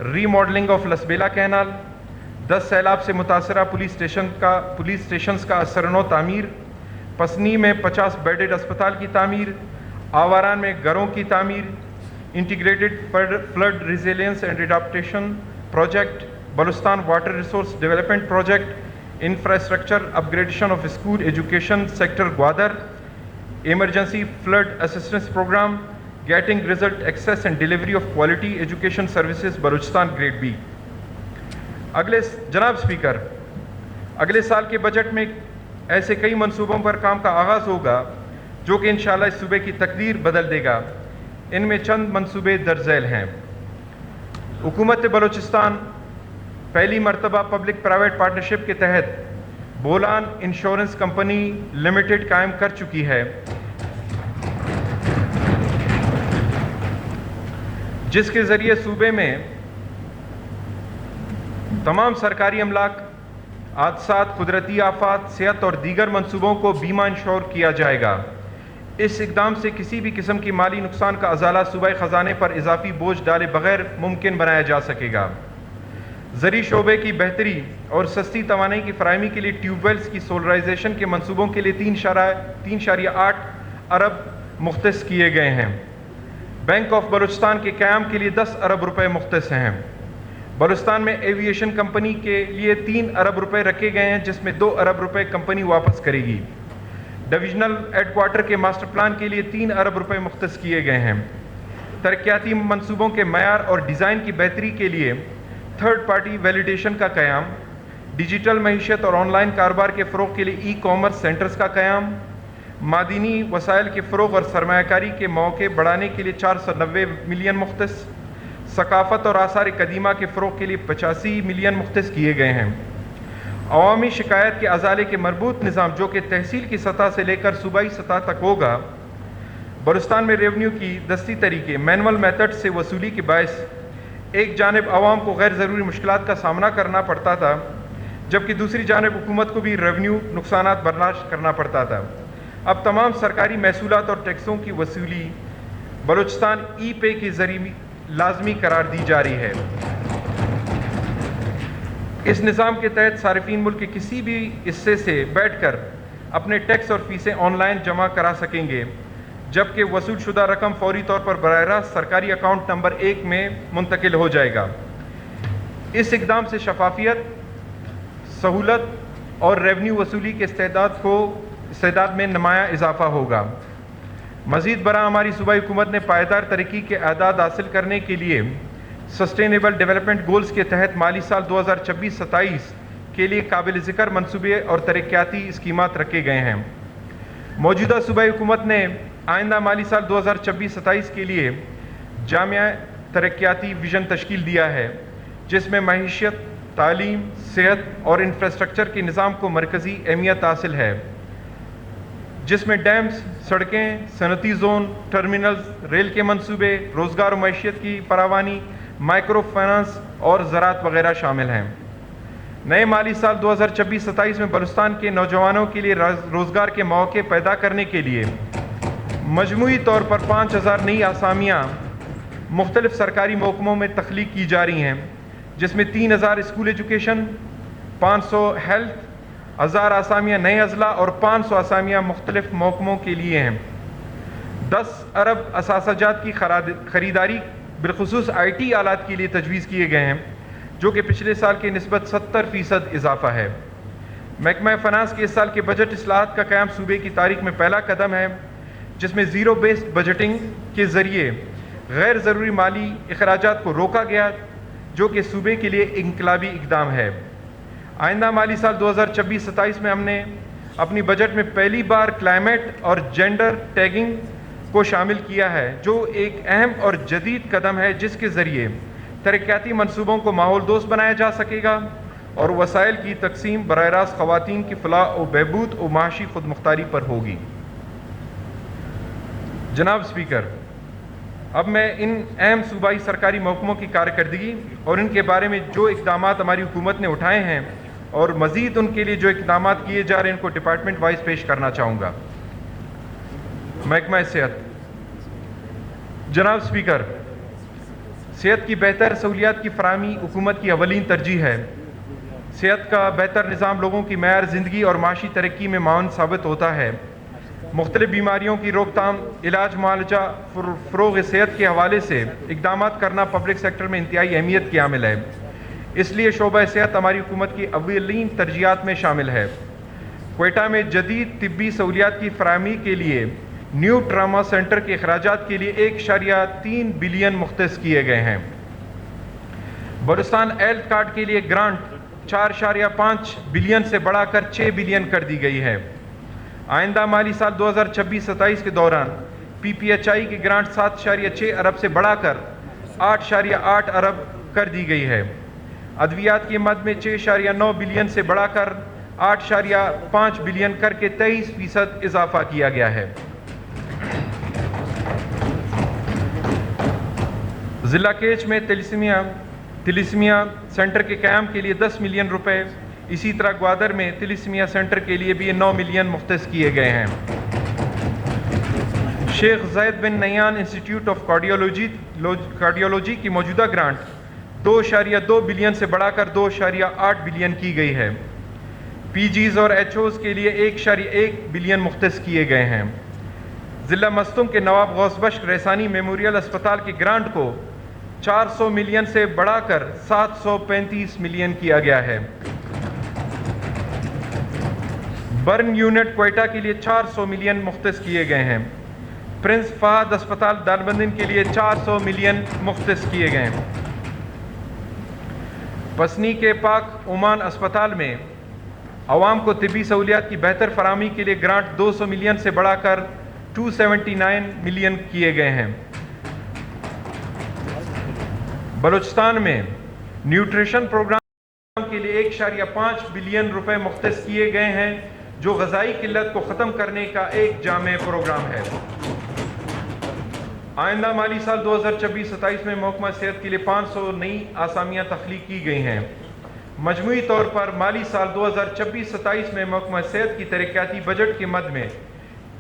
A: ری ماڈلنگ آف لسبیلا کینال، 10 سیلاب سے متاثرہ پولیس اسٹیشنز کا اثر و تعمیر، پسنی میں 50 بیڈڈ اسپتال کی تعمیر، آواران میں گھروں کی تعمیر، integrated flood resilience and adaptation project, Balochistan water resource development project, infrastructure upgradation of school education sector Gwadar, emergency flood assistance program, getting result access and delivery of quality education services Balochistan grade B. جناب speaker, اگلے سال کے budget میں ایسے کئی منصوبوں پر کام کا آغاز ہوگا جو کہ انشاءاللہ اس صوبے کی تقدیر بدل دے گا۔ ان میں چند منصوبے درج ذیل ہیں۔ حکومت بلوچستان پہلی مرتبہ پبلک پرائیویٹ پارٹنرشپ کے تحت بولان انشورنس کمپنی لمیٹڈ قائم کر چکی ہے، جس کے ذریعے صوبے میں تمام سرکاری املاک، حادثات، قدرتی آفات، صحت اور دیگر منصوبوں کو بیمہ انشور کیا جائے گا۔ اس اقدام سے کسی بھی قسم کی مالی نقصان کا ازالہ صوبائی خزانے پر اضافی بوجھ ڈالے بغیر ممکن بنایا جا سکے گا۔ زرعی شعبے کی بہتری اور سستی توانائی کی فراہمی کے لیے ٹیوب ویلز کی سولرائزیشن کے منصوبوں کے لیے 3.8 ارب مختص کیے گئے ہیں۔ بینک آف بلوچستان کے قیام کے لیے 10 ارب روپے مختص ہیں۔ بلوچستان میں ایویشن کمپنی کے لیے 3 ارب روپے رکھے گئے ہیں، جس میں 2 ارب روپے کمپنی واپس کرے گی۔ ڈویژنل ہیڈ کوارٹر کے ماسٹر پلان کے لیے 3 ارب روپے مختص کیے گئے ہیں۔ ترقیاتی منصوبوں کے معیار اور ڈیزائن کی بہتری کے لیے تھرڈ پارٹی ویلیڈیشن کا قیام، ڈیجیٹل معیشت اور آن لائن کاروبار کے فروغ کے لیے ای کامرس سینٹرز کا قیام، معدنی وسائل کے فروغ اور سرمایہ کاری کے مواقع بڑھانے کے لیے 490 ملین مختص، ثقافت اور آثار قدیمہ کے فروغ کے لیے 85 ملین مختص کیے گئے ہیں۔ عوامی شکایت کے ازالے کے مربوط نظام جو کہ تحصیل کی سطح سے لے کر صوبائی سطح تک ہوگا۔ بلوچستان میں ریونیو کی دستی طریقے مینول میتھڈ سے وصولی کے باعث ایک جانب عوام کو غیر ضروری مشکلات کا سامنا کرنا پڑتا تھا، جبکہ دوسری جانب حکومت کو بھی ریونیو نقصانات برداشت کرنا پڑتا تھا۔ اب تمام سرکاری محصولات اور ٹیکسوں کی وصولی بلوچستان ای پے کے ذریعے لازمی قرار دی جا رہی ہے۔ اس نظام کے تحت صارفین ملک کے کسی بھی حصے سے بیٹھ کر اپنے ٹیکس اور فیسیں آن لائن جمع کرا سکیں گے، جبکہ وصول شدہ رقم فوری طور پر براہ راست سرکاری اکاؤنٹ نمبر 1 میں منتقل ہو جائے گا۔ اس اقدام سے شفافیت، سہولت اور ریونیو وصولی کے استعداد میں نمایاں اضافہ ہوگا۔ مزید برآں ہماری صوبائی حکومت نے پائیدار ترقی کے اعداد حاصل کرنے کے لیے سسٹینیبل ڈیولپمنٹ گولز کے تحت مالی سال 2026-27 کے لیے قابل ذکر منصوبے اور ترقیاتی اسکیمات رکھے گئے ہیں۔ موجودہ صوبائی حکومت نے آئندہ مالی سال 2026-27 کے لیے جامع ترقیاتی ویژن تشکیل دیا ہے، جس میں معیشت، تعلیم، صحت اور انفراسٹرکچر کے نظام کو مرکزی اہمیت حاصل ہے، جس میں ڈیمز، سڑکیں، صنعتی زون، ٹرمینلز، ریل کے منصوبے، روزگار و معیشت کی فراوانی، مائکرو فائنانس اور زراعت وغیرہ شامل ہیں۔ نئے مالی سال 2026-27 میں بلوچستان کے نوجوانوں کے لیے روزگار کے مواقع پیدا کرنے کے لیے مجموعی طور پر 5000 نئی اسامیاں مختلف سرکاری محکموں میں تخلیق کی جا رہی ہیں، جس میں 3000 اسکول ایجوکیشن، 500 ہیلتھ، 1000 اسامیاں نئے اضلاع اور 500 اسامیاں مختلف محکموں کے لیے ہیں۔ 10 ارب اثاثہ جات کی خریداری بالخصوص IT آلات کے لیے تجویز کیے گئے ہیں، جو کہ پچھلے سال کی نسبت 70% اضافہ ہے۔ محکمہ فنانس کے اس سال کے بجٹ اصلاحات کا قیام صوبے کی تاریخ میں پہلا قدم ہے، جس میں زیرو بیسڈ بجٹنگ کے ذریعے غیر ضروری مالی اخراجات کو روکا گیا، جو کہ صوبے کے لیے انقلابی اقدام ہے۔ آئندہ مالی سال 2026-27 میں ہم نے اپنی بجٹ میں پہلی بار کلائمیٹ اور جینڈر ٹیگنگ کو شامل کیا ہے، جو ایک اہم اور جدید قدم ہے، جس کے ذریعے ترقیاتی منصوبوں کو ماحول دوست بنایا جا سکے گا اور وسائل کی تقسیم براہ راست خواتین کی فلاح و بہبود و معاشی خود مختاری پر ہوگی۔ جناب اسپیکر، اب میں ان اہم صوبائی سرکاری محکموں کی کارکردگی اور ان کے بارے میں جو اقدامات ہماری حکومت نے اٹھائے ہیں اور مزید ان کے لیے جو اقدامات کیے جا رہے ہیں ان کو ڈپارٹمنٹ وائز پیش کرنا چاہوں گا۔ محکمہ صحت۔ جناب اسپیکر، صحت کی بہتر سہولیات کی فراہمی حکومت کی اولین ترجیح ہے۔ صحت کا بہتر نظام لوگوں کی معیار زندگی اور معاشی ترقی میں معاون ثابت ہوتا ہے۔ مختلف بیماریوں کی روک تھام، علاج، معالجہ، فروغ صحت کے حوالے سے اقدامات کرنا پبلک سیکٹر میں انتہائی اہمیت کی عامل ہے۔ اس لیے شعبہ صحت ہماری حکومت کی اولین ترجیحات میں شامل ہے۔ کوئٹہ میں جدید طبی سہولیات کی فراہمی کے لیے نیو ٹراما سینٹر کے اخراجات کے لیے 1.3 بلین مختص کیے گئے ہیں۔ بلوچستان ہیلتھ کارڈ کے لیے گرانٹ 4.5 بلین سے بڑھا کر 6 بلین کر دی گئی ہے۔ آئندہ مالی سال 2026-27 کے دوران PPHI کی گرانٹ 7.6 ارب سے بڑھا کر 8.8 ارب کر دی گئی ہے۔ ادویات کی مد میں 6.9 بلین سے بڑھا کر 8.5 بلین کر کے 23% اضافہ کیا گیا ہے۔ ضلع کیچ میں تلیسیمیا سینٹر کے قیام کے لیے 10 ملین روپے، اسی طرح گوادر میں تلیسیمیا سینٹر کے لیے بھی 9 ملین مختص کیے گئے ہیں۔ Sheikh Zayed bin Nahyan Institute of Cardiology کی موجودہ گرانٹ 2.2 بلین سے بڑھا کر 2.8 بلین کی گئی ہے۔ PGs اور HOs کے لیے 1.1 بلین مختص کیے گئے ہیں۔ ضلع مستم کے نواب غوث بخش رحسانی میموریل اسپتال کی گرانٹ کو 400 ملین سے بڑھا کر 735 ملین کیا گیا ہے۔ برن یونٹ کوئٹہ کے لیے 400 ملین مختص کیے گئے ہیں۔ پرنس فہد اسپتال دالبندن کے لیے 400 ملین مختص کیے گئے ہیں۔ پسنی کے پاک عمان اسپتال میں عوام کو طبی سہولیات کی بہتر فراہمی کے لیے گرانٹ 200 ملین سے بڑھا کر 279 ملین کیے گئے ہیں۔ بلوچستان میں نیوٹریشن پروگرام کے لیے 1.5 بلین روپے مختص کیے گئے ہیں، جو غذائی قلت کو ختم کرنے کا ایک جامع پروگرام ہے۔ آئندہ مالی سال 2026-27 میں محکمہ صحت کے لیے 500 نئی اسامیاں تخلیق کی گئی ہیں۔ مجموعی طور پر مالی سال 2026-27 میں محکمہ صحت کی ترقیاتی بجٹ کے مد میں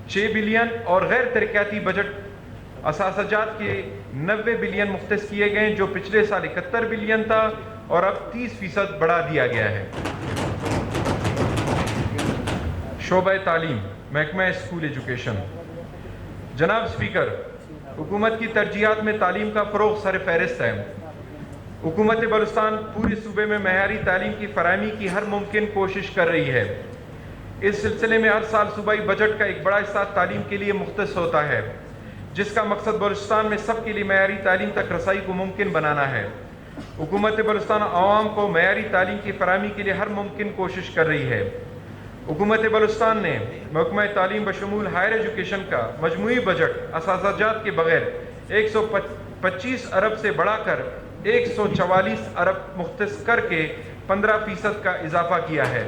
A: 6 بلین اور غیر ترقیاتی بجٹ اثاثہ جات کے 90 بلین مختص کیے گئے ہیں، جو پچھلے سال 71 بلین تھا اور اب 30% بڑھا دیا گیا ہے۔ شعبہ تعلیم، محکمہ اسکول ایجوکیشن۔ جناب اسپیکر، حکومت کی ترجیحات میں تعلیم کا فروغ سر فہرست ہے۔ حکومت بلوچستان پورے صوبے میں معیاری تعلیم کی فراہمی کی ہر ممکن کوشش کر رہی ہے۔ اس سلسلے میں ہر سال صوبائی بجٹ کا ایک بڑا حصہ تعلیم کے لیے مختص ہوتا ہے، جس کا مقصد بلوچستان میں سب کے لیے معیاری تعلیم تک رسائی کو ممکن بنانا ہے۔ حکومت بلوچستان عوام کو معیاری تعلیم کی فراہمی کے لیے ہر ممکن کوشش کر رہی ہے۔ حکومت بلوچستان نے محکمہ تعلیم بشمول ہائر ایجوکیشن کا مجموعی بجٹ اساتذہ جات کے بغیر 125 ارب سے بڑھا کر 144 ارب مختص کر کے 15% کا اضافہ کیا ہے۔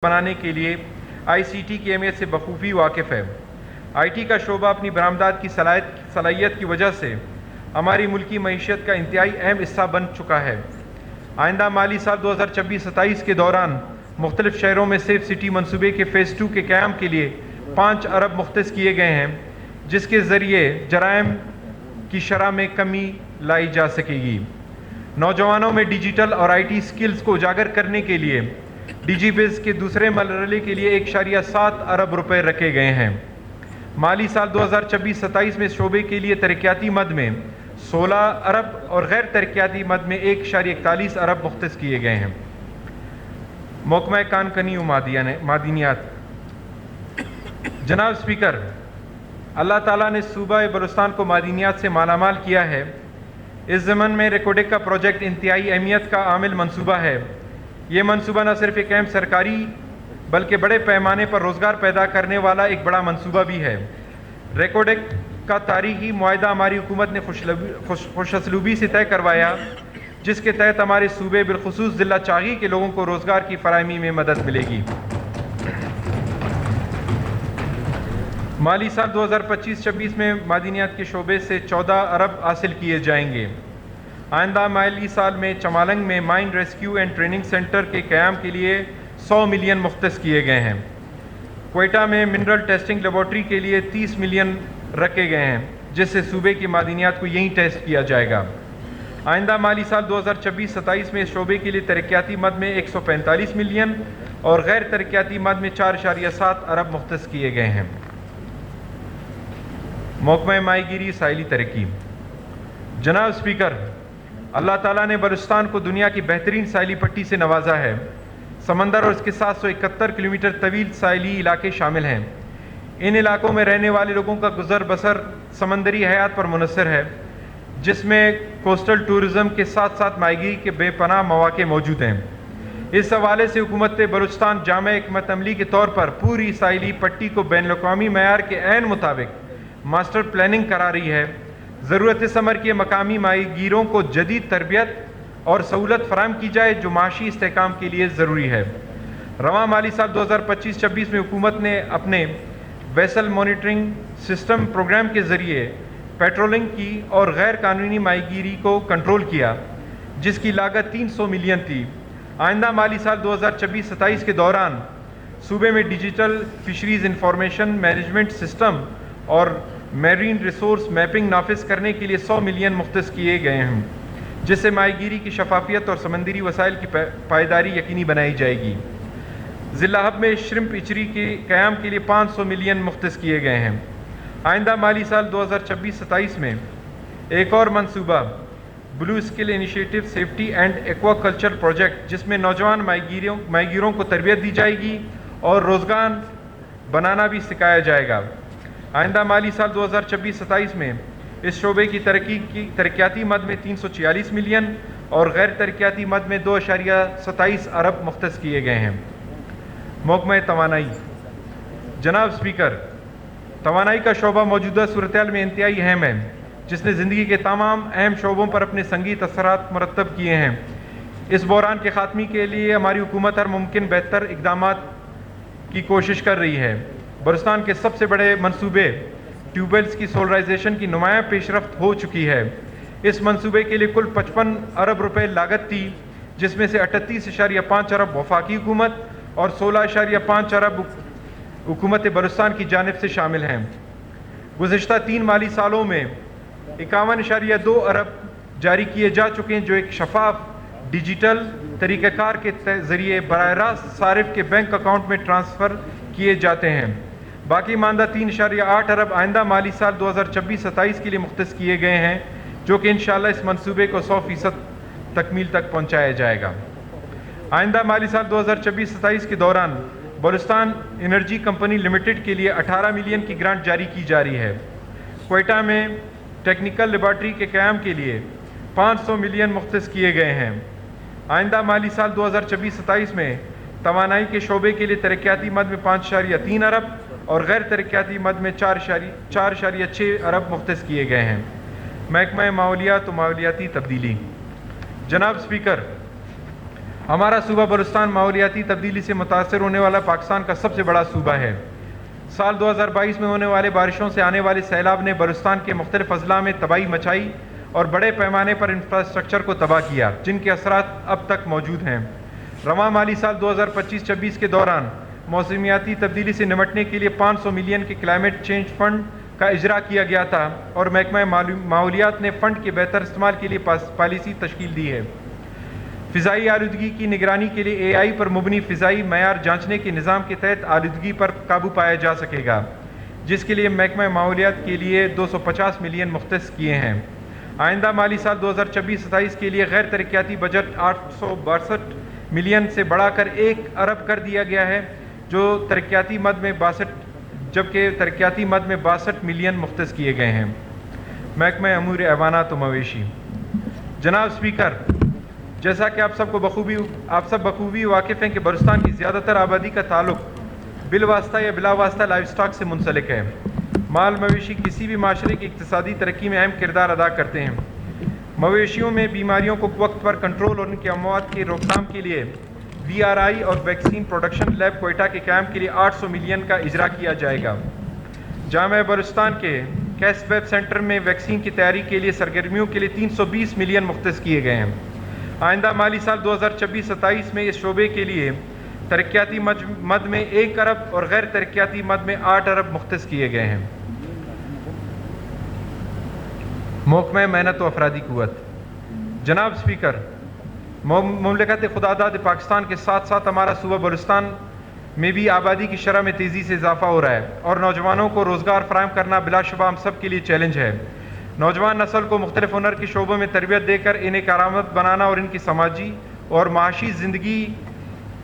A: بنانے کے لیے آئی سی ٹی کی اہمیت سے بخوبی واقف ہے۔ آئی ٹی کا شعبہ اپنی برآمدات کی صلاحیت کی وجہ سے ہماری ملکی معیشت کا انتہائی اہم حصہ بن چکا ہے۔ آئندہ مالی سال 2026-27 کے دوران مختلف شہروں میں سیف سٹی منصوبے کے فیز 2 کے قیام کے لیے 5 ارب مختص کیے گئے ہیں، جس کے ذریعے جرائم کی شرح میں کمی لائی جا سکے گی۔ نوجوانوں میں ڈیجیٹل اور آئی ٹی سکلز کو اجاگر کرنے کے لیے ڈی جی بیز کے دوسرے مرحلے کے لیے 1.7 ارب روپے رکھے گئے ہیں۔ مالی سال 2026-27 میں اس شعبے کے لیے ترقیاتی مد میں 16 ارب اور غیر ترقیاتی مد میں 1.41 ارب مختص کیے گئے ہیں۔ محکمہ کان کنی و معدنیات۔ جناب اسپیکر، اللہ تعالیٰ نے صوبہ بلوچستان کو معدنیات سے مالا مال کیا ہے۔ اس ضمن میں ریکوڈیک کا پروجیکٹ انتہائی اہمیت کا عامل منصوبہ ہے۔ یہ منصوبہ نہ صرف ایک اہم سرکاری بلکہ بڑے پیمانے پر روزگار پیدا کرنے والا ایک بڑا منصوبہ بھی ہے۔ ریکوڈیک کا تاریخی معاہدہ ہماری حکومت نے خوش اسلوبی سے طے کروایا، جس کے تحت ہمارے صوبے بالخصوص ضلع چاغی کے لوگوں کو روزگار کی فراہمی میں مدد ملے گی۔ مالی سال 2025-26 میں معدنیات کے شعبے سے 14 ارب حاصل کیے جائیں گے۔ آئندہ مالی سال میں چمالنگ میں mine rescue and training centre کے قیام کے لیے 100 ملین مختص کیے گئے ہیں۔ کوئٹہ میں منرل ٹیسٹنگ لیبارٹری کے لیے 30 ملین رکھے گئے ہیں، جس سے صوبے کی معدنیات کو یہیں ٹیسٹ کیا جائے گا۔ آئندہ مالی سال 2026-27 میں اس شعبے کے لیے ترقیاتی مد میں 145 ملین اور غیر ترقیاتی مد میں 4.7 ارب مختص کیے گئے ہیں۔ محکمہ ماہی گیری ساحلی ترقی۔ جناب اسپیکر، اللہ تعالیٰ نے بلوچستان کو دنیا کی بہترین ساحلی پٹی سے نوازا ہے۔ سمندر اور اس کے 771 کلومیٹر طویل ساحلی علاقے شامل ہیں۔ ان علاقوں میں رہنے والے لوگوں کا گزر بسر سمندری حیات پر منحصر ہے، جس میں کوسٹل ٹورزم کے ساتھ ساتھ ماہی گیری کے بے پناہ مواقع موجود ہیں۔ اس حوالے سے حکومت بلوچستان جامع حکمت عملی کے طور پر پوری ساحلی پٹی کو بین الاقوامی معیار کے عین مطابق ماسٹر پلاننگ کرا رہی ہے۔ ضرورت اس امر کی مقامی ماہی گیروں کو جدید تربیت اور سہولت فراہم کی جائے، جو معاشی استحکام کے لیے ضروری ہے۔ رواں مالی سال 2025-26 میں حکومت نے اپنے ویسل مانیٹرنگ سسٹم پروگرام کے ذریعے پیٹرولنگ کی اور غیر قانونی ماہی گیری کو کنٹرول کیا، جس کی لاگت 300 ملین تھی۔ آئندہ مالی سال 2026-27 کے دوران صوبے میں digital fisheries information management system اور میرین ریسورس میپنگ نافذ کرنے کے لیے 100 ملین مختص کیے گئے ہیں، جس سے ماہی گیری کی شفافیت اور سمندری وسائل کی پائیداری یقینی بنائی جائے گی۔ ضلع ہب میں شرمپ ایچری کے قیام کے لیے 500 ملین مختص کیے گئے ہیں۔ آئندہ مالی سال 2026-27 میں ایک اور منصوبہ blue skill initiative safety and aquaculture project, جس میں نوجوان ماہی گیروں کو تربیت دی جائے گی اور روزگار بنانا بھی سکھایا جائے گا۔ آئندہ مالی سال 2026-27 میں اس شعبے کی ترقیاتی مد میں 346 ملین اور غیر ترقیاتی مد میں 2.27 ارب مختص کیے گئے ہیں۔ محکمہ توانائی۔ جناب اسپیکر، توانائی کا شعبہ موجودہ صورتحال میں انتہائی اہم ہے، جس نے زندگی کے تمام اہم شعبوں پر اپنے سنگین اثرات مرتب کیے ہیں۔ اس بحران کے خاتمے کے لیے ہماری حکومت ہر ممکن بہتر اقدامات کی کوشش کر رہی ہے۔ بلوچستان کے سب سے بڑے منصوبے ٹیوب ویلز کی سولرائزیشن کی نمایاں پیش رفت ہو چکی ہے۔ اس منصوبے کے لیے کل 55 ارب روپے لاگت تھی، جس میں سے 38.5 ارب وفاقی حکومت اور 16.5 ارب حکومت بلوچستان کی جانب سے شامل ہیں۔ گزشتہ 3 مالی سالوں میں 51.2 ارب جاری کیے جا چکے ہیں، جو ایک شفاف ڈیجیٹل طریقہ کار کے ذریعے براہ راست صارف کے بینک اکاؤنٹ میں ٹرانسفر کیے جاتے ہیں۔ باقی ماندہ 3.8 ارب آئندہ مالی سال 2026-27 کے لیے مختص کیے گئے ہیں، جو کہ انشاءاللہ اس منصوبے کو 100% تکمیل تک پہنچایا جائے گا۔ آئندہ مالی سال 2026-27 کے دوران بلوچستان انرجی کمپنی لمیٹڈ کے لیے 18 ملین کی گرانٹ جاری کی جا رہی ہے۔ کوئٹہ میں ٹیکنیکل لیبارٹری کے قیام کے لیے 500 ملین مختص کیے گئے ہیں۔ آئندہ مالی سال 2026-27 میں توانائی کے شعبے کے لیے ترقیاتی مد میں 5.3 ارب اور غیر ترقیاتی مد میں 4.6 ارب مختص کیے گئے ہیں۔ محکمہ ماحولیات و ماحولیاتی تبدیلی۔ جناب اسپیکر، ہمارا صوبہ بلوچستان ماحولیاتی تبدیلی سے متاثر ہونے والا پاکستان کا سب سے بڑا صوبہ ہے۔ سال 2022 میں ہونے والے بارشوں سے آنے والے سیلاب نے بلوچستان کے مختلف اضلاع میں تباہی مچائی اور بڑے پیمانے پر انفراسٹرکچر کو تباہ کیا، جن کے اثرات اب تک موجود ہیں۔ رواں مالی سال 2025-26 کے دوران موسمیاتی تبدیلی سے نمٹنے کے لیے 500 ملین کے کلائمیٹ چینج فنڈ کا اجرا کیا گیا تھا اور محکمہ ماحولیات نے فنڈ کے بہتر استعمال کے لیے پالیسی تشکیل دی ہے۔ فضائی آلودگی کی نگرانی کے لیے AI پر مبنی فضائی معیار جانچنے کے نظام کے تحت آلودگی پر قابو پایا جا سکے گا، جس کے لیے محکمہ ماحولیات کے لیے 250 ملین مختص کیے ہیں۔ آئندہ مالی سال 2026-27 کے لیے غیر ترقیاتی بجٹ 862 ملین سے بڑھا کر 1 ارب کر دیا گیا ہے، جبکہ ترقیاتی مد میں 62 ملین مختص کیے گئے ہیں۔ محکمہ امور حیوانات و مویشی۔ جناب اسپیکر، جیسا کہ آپ سب بخوبی واقف ہیں کہ بلوچستان کی زیادہ تر آبادی کا تعلق بالواسطہ یا بلا واسطہ لائف سٹاک سے منسلک ہے۔ مال مویشی کسی بھی معاشرے کی اقتصادی ترقی میں اہم کردار ادا کرتے ہیں۔ مویشیوں میں بیماریوں کو وقت پر کنٹرول اور ان کے اموات کی روک تھام کے لیے VRI اور ویکسین پروڈکشن لیب کوئٹہ کے قیام کے لیے 800 ملین کا اجرا کیا جائے گا۔ جامعہ بلوچستان کے کیس ویب سینٹر میں ویکسین کی تیاری کے لیے سرگرمیوں کے لیے 320 ملین مختص کیے گئے ہیں۔ آئندہ مالی سال 2026-27 میں اس شعبے کے لیے ترقیاتی مد میں 1 ارب اور غیر ترقیاتی مد میں 8 ارب مختص کیے گئے ہیں۔ محکمہ محنت و افرادی قوت۔ جناب اسپیکر، مملکت خداداد پاکستان کے ساتھ ساتھ ہمارا صوبہ بلوچستان میں بھی آبادی کی شرح میں تیزی سے اضافہ ہو رہا ہے اور نوجوانوں کو روزگار فراہم کرنا بلا شبہ ہم سب کے لیے چیلنج ہے۔ نوجوان نسل کو مختلف ہنر کے شعبوں میں تربیت دے کر انہیں کارآمد بنانا اور ان کی سماجی اور معاشی زندگی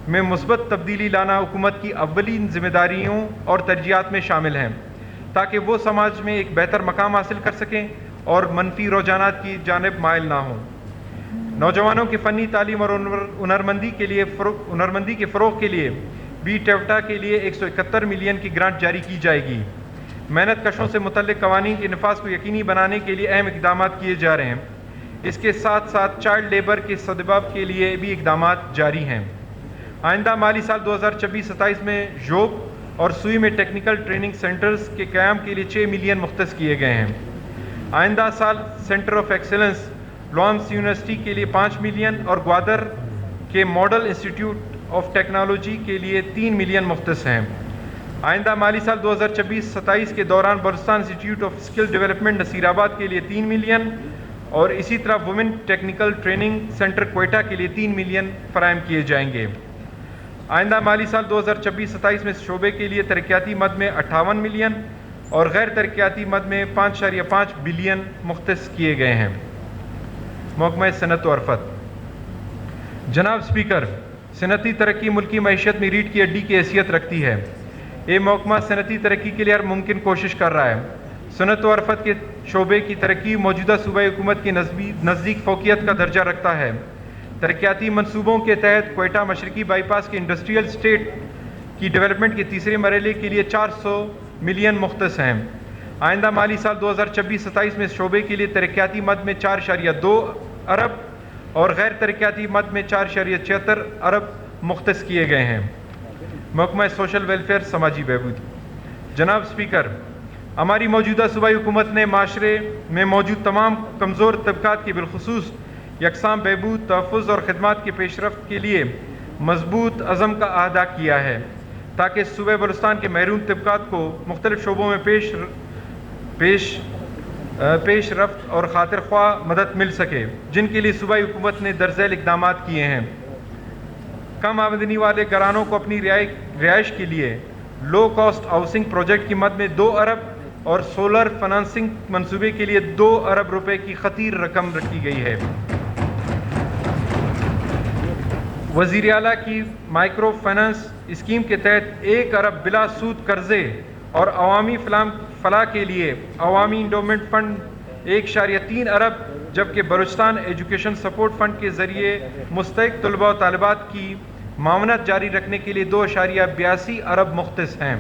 A: میں مثبت تبدیلی لانا حکومت کی اولین ذمہ داریوں اور ترجیحات میں شامل ہیں، تاکہ وہ سماج میں ایک بہتر مقام حاصل کر سکیں اور منفی رجحانات کی جانب مائل نہ ہوں۔ نوجوانوں کی فنی تعلیم اور ہنرمندی کے فروغ کے لیے بی ٹیوٹا کے لیے 171 ملین کی گرانٹ جاری کی جائے گی۔ محنت کشوں سے متعلق قوانین کے نفاذ کو یقینی بنانے کے لیے اہم اقدامات کیے جا رہے ہیں۔ اس کے ساتھ ساتھ چائلڈ لیبر کے سدباب کے لیے بھی اقدامات جاری ہیں۔ آئندہ مالی سال 2026-27 میں ژوب اور سوئی میں ٹیکنیکل ٹریننگ سینٹرز کے قیام کے لیے 6 ملین مختص کیے گئے ہیں۔ آئندہ سال سینٹر آف ایکسیلنس لوامس یونیورسٹی کے لیے 5 ملین اور گوادر کے ماڈل انسٹیٹیوٹ آف ٹیکنالوجی کے لیے 3 ملین مختص ہیں۔ آئندہ مالی سال 2026-27 کے دوران Balochistan institute of skill development Nasirabad کے لیے 3 ملین اور اسی طرح women technical training centre Quetta کے لیے 3 ملین فراہم کیے جائیں گے۔ آئندہ مالی سال 2026-27 میں اس شعبے کے لیے ترقیاتی مد میں 58 ملین اور غیر ترقیاتی مد میں 5.5 بلین مختص کیے گئے ہیں۔ محکمہ صنعت و حرفت۔ جناب اسپیکر، صنعتی ترقی ملکی معیشت میں ریڑھ کی ہڈی کی حیثیت رکھتی ہے۔ یہ محکمہ صنعتی ترقی کے لیے ہر ممکن کوشش کر رہا ہے۔ صنعت و حرفت کے شعبے کی ترقی موجودہ صوبائی حکومت کے نزدیک فوقیت کا درجہ رکھتا ہے۔ ترقیاتی منصوبوں کے تحت کوئٹہ مشرقی بائی پاس کے انڈسٹریل اسٹیٹ کی ڈیولپمنٹ کے تیسرے مرحلے کے لیے 400 ملین مختص ہیں۔ آئندہ مالی سال 2026-27 میں اس شعبے کے لیے ترقیاتی مد میں 4.2 ارب اور غیر ترقیاتی مد میں 4.76 ارب مختص کیے گئے ہیں۔ محکمہ سوشل ویلفیئر سماجی بہبود۔ جناب اسپیکر، ہماری موجودہ صوبائی حکومت نے معاشرے میں موجود تمام کمزور طبقات کی بالخصوص یکساں بہبود، تحفظ اور خدمات کی پیش رفت کے لیے مضبوط عزم کا اعادہ کیا ہے، تاکہ صوبہ بلوچستان کے محروم طبقات کو مختلف شعبوں میں پیش رفت اور خاطر خواہ مدد مل سکے، جن کے لیے صوبائی حکومت نے درج ذیل اقدامات کیے ہیں۔ کم آمدنی والے گھرانوں کو اپنی رہائش کے لیے لو کاسٹ ہاؤسنگ پروجیکٹ کی مد میں 2 ارب اور سولر فنانسنگ منصوبے کے لیے 2 ارب روپے کی خطیر رقم رکھی گئی ہے۔ وزیر اعلیٰ کی مائکرو فنانس اسکیم کے تحت 1 ارب بلا سود قرضے اور عوامی فلاح کے لیے عوامی انڈومنٹ فنڈ 1.3 ارب، جبکہ بلوچستان ایجوکیشن سپورٹ فنڈ کے ذریعے مستحق طلباء و طالبات کی معاونت جاری رکھنے کے لیے 2.82 ارب مختص ہیں۔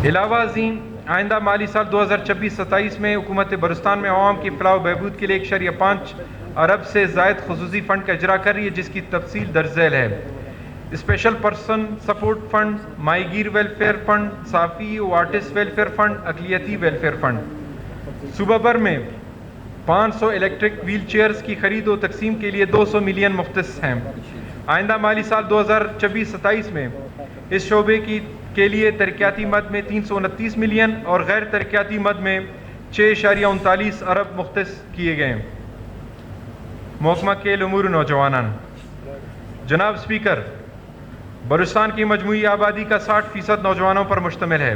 A: علاوہ ازیں آئندہ مالی سال 2026-27 میں حکومت بلوچستان میں عوام کی فلاح و بہبود کے لیے 1.5 ارب سے زائد خصوصی فنڈ کا اجرا کر رہی ہے، جس کی تفصیل درج ذیل ہے۔ اسپیشل پرسن سپورٹ فنڈ، مائی گیر ویلفیئر فنڈ، صافی و آرٹسٹ ویلفیئر فنڈ، اقلیتی ویلفیئر فنڈ۔ صوبہ بھر میں 500 الیکٹرک ویل چیئرز کی خرید و تقسیم کے لیے 200 ملین مختص ہیں۔ آئندہ مالی سال 2024-27 میں اس شعبے کے لیے ترقیاتی مد میں 329 ملین اور غیر ترقیاتی مد میں 6.39 ارب مختص کیے گئے۔ محکمہ کھیل امور نوجوانان۔ جناب اسپیکر، بلوچستان کی مجموعی آبادی کا 60% نوجوانوں پر مشتمل ہے۔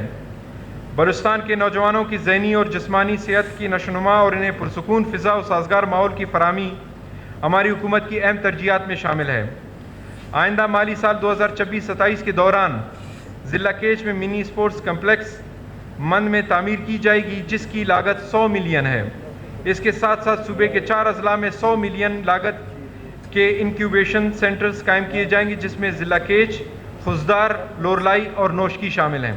A: بلوچستان کے نوجوانوں کی ذہنی اور جسمانی صحت کی نشوونما اور انہیں پرسکون فضا و سازگار ماحول کی فراہمی ہماری حکومت کی اہم ترجیحات میں شامل ہے۔ آئندہ مالی سال 2026-27 کے دوران ضلع کیچ میں منی اسپورٹس کمپلیکس مند میں تعمیر کی جائے گی، جس کی لاگت 100 ملین ہے۔ اس کے ساتھ ساتھ صوبے کے 4 اضلاع میں 100 ملین لاگت کے انکیوبیشن سینٹرز قائم کیے جائیں گے، جس میں ضلع کیچ، خضدار، لورلائی اور نوشکی شامل ہیں۔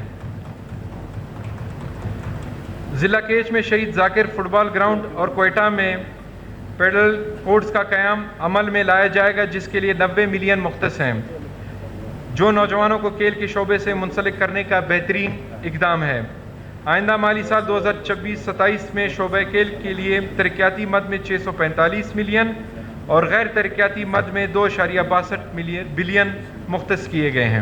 A: ضلع کیچ میں شہید ذاکر فٹ بال گراؤنڈ اور کوئٹہ میں پیڈل کورٹس کا قیام عمل میں لایا جائے گا، جس کے لیے 90 ملین مختص ہیں، جو نوجوانوں کو کھیل کے شعبے سے منسلک کرنے کا بہترین اقدام ہے۔ آئندہ مالی سال 2026-27 میں شعبہ کھیل کے لیے ترقیاتی مد میں 645 ملین اور غیر ترقیاتی مد میں 2.62 بلین مختص کیے گئے ہیں۔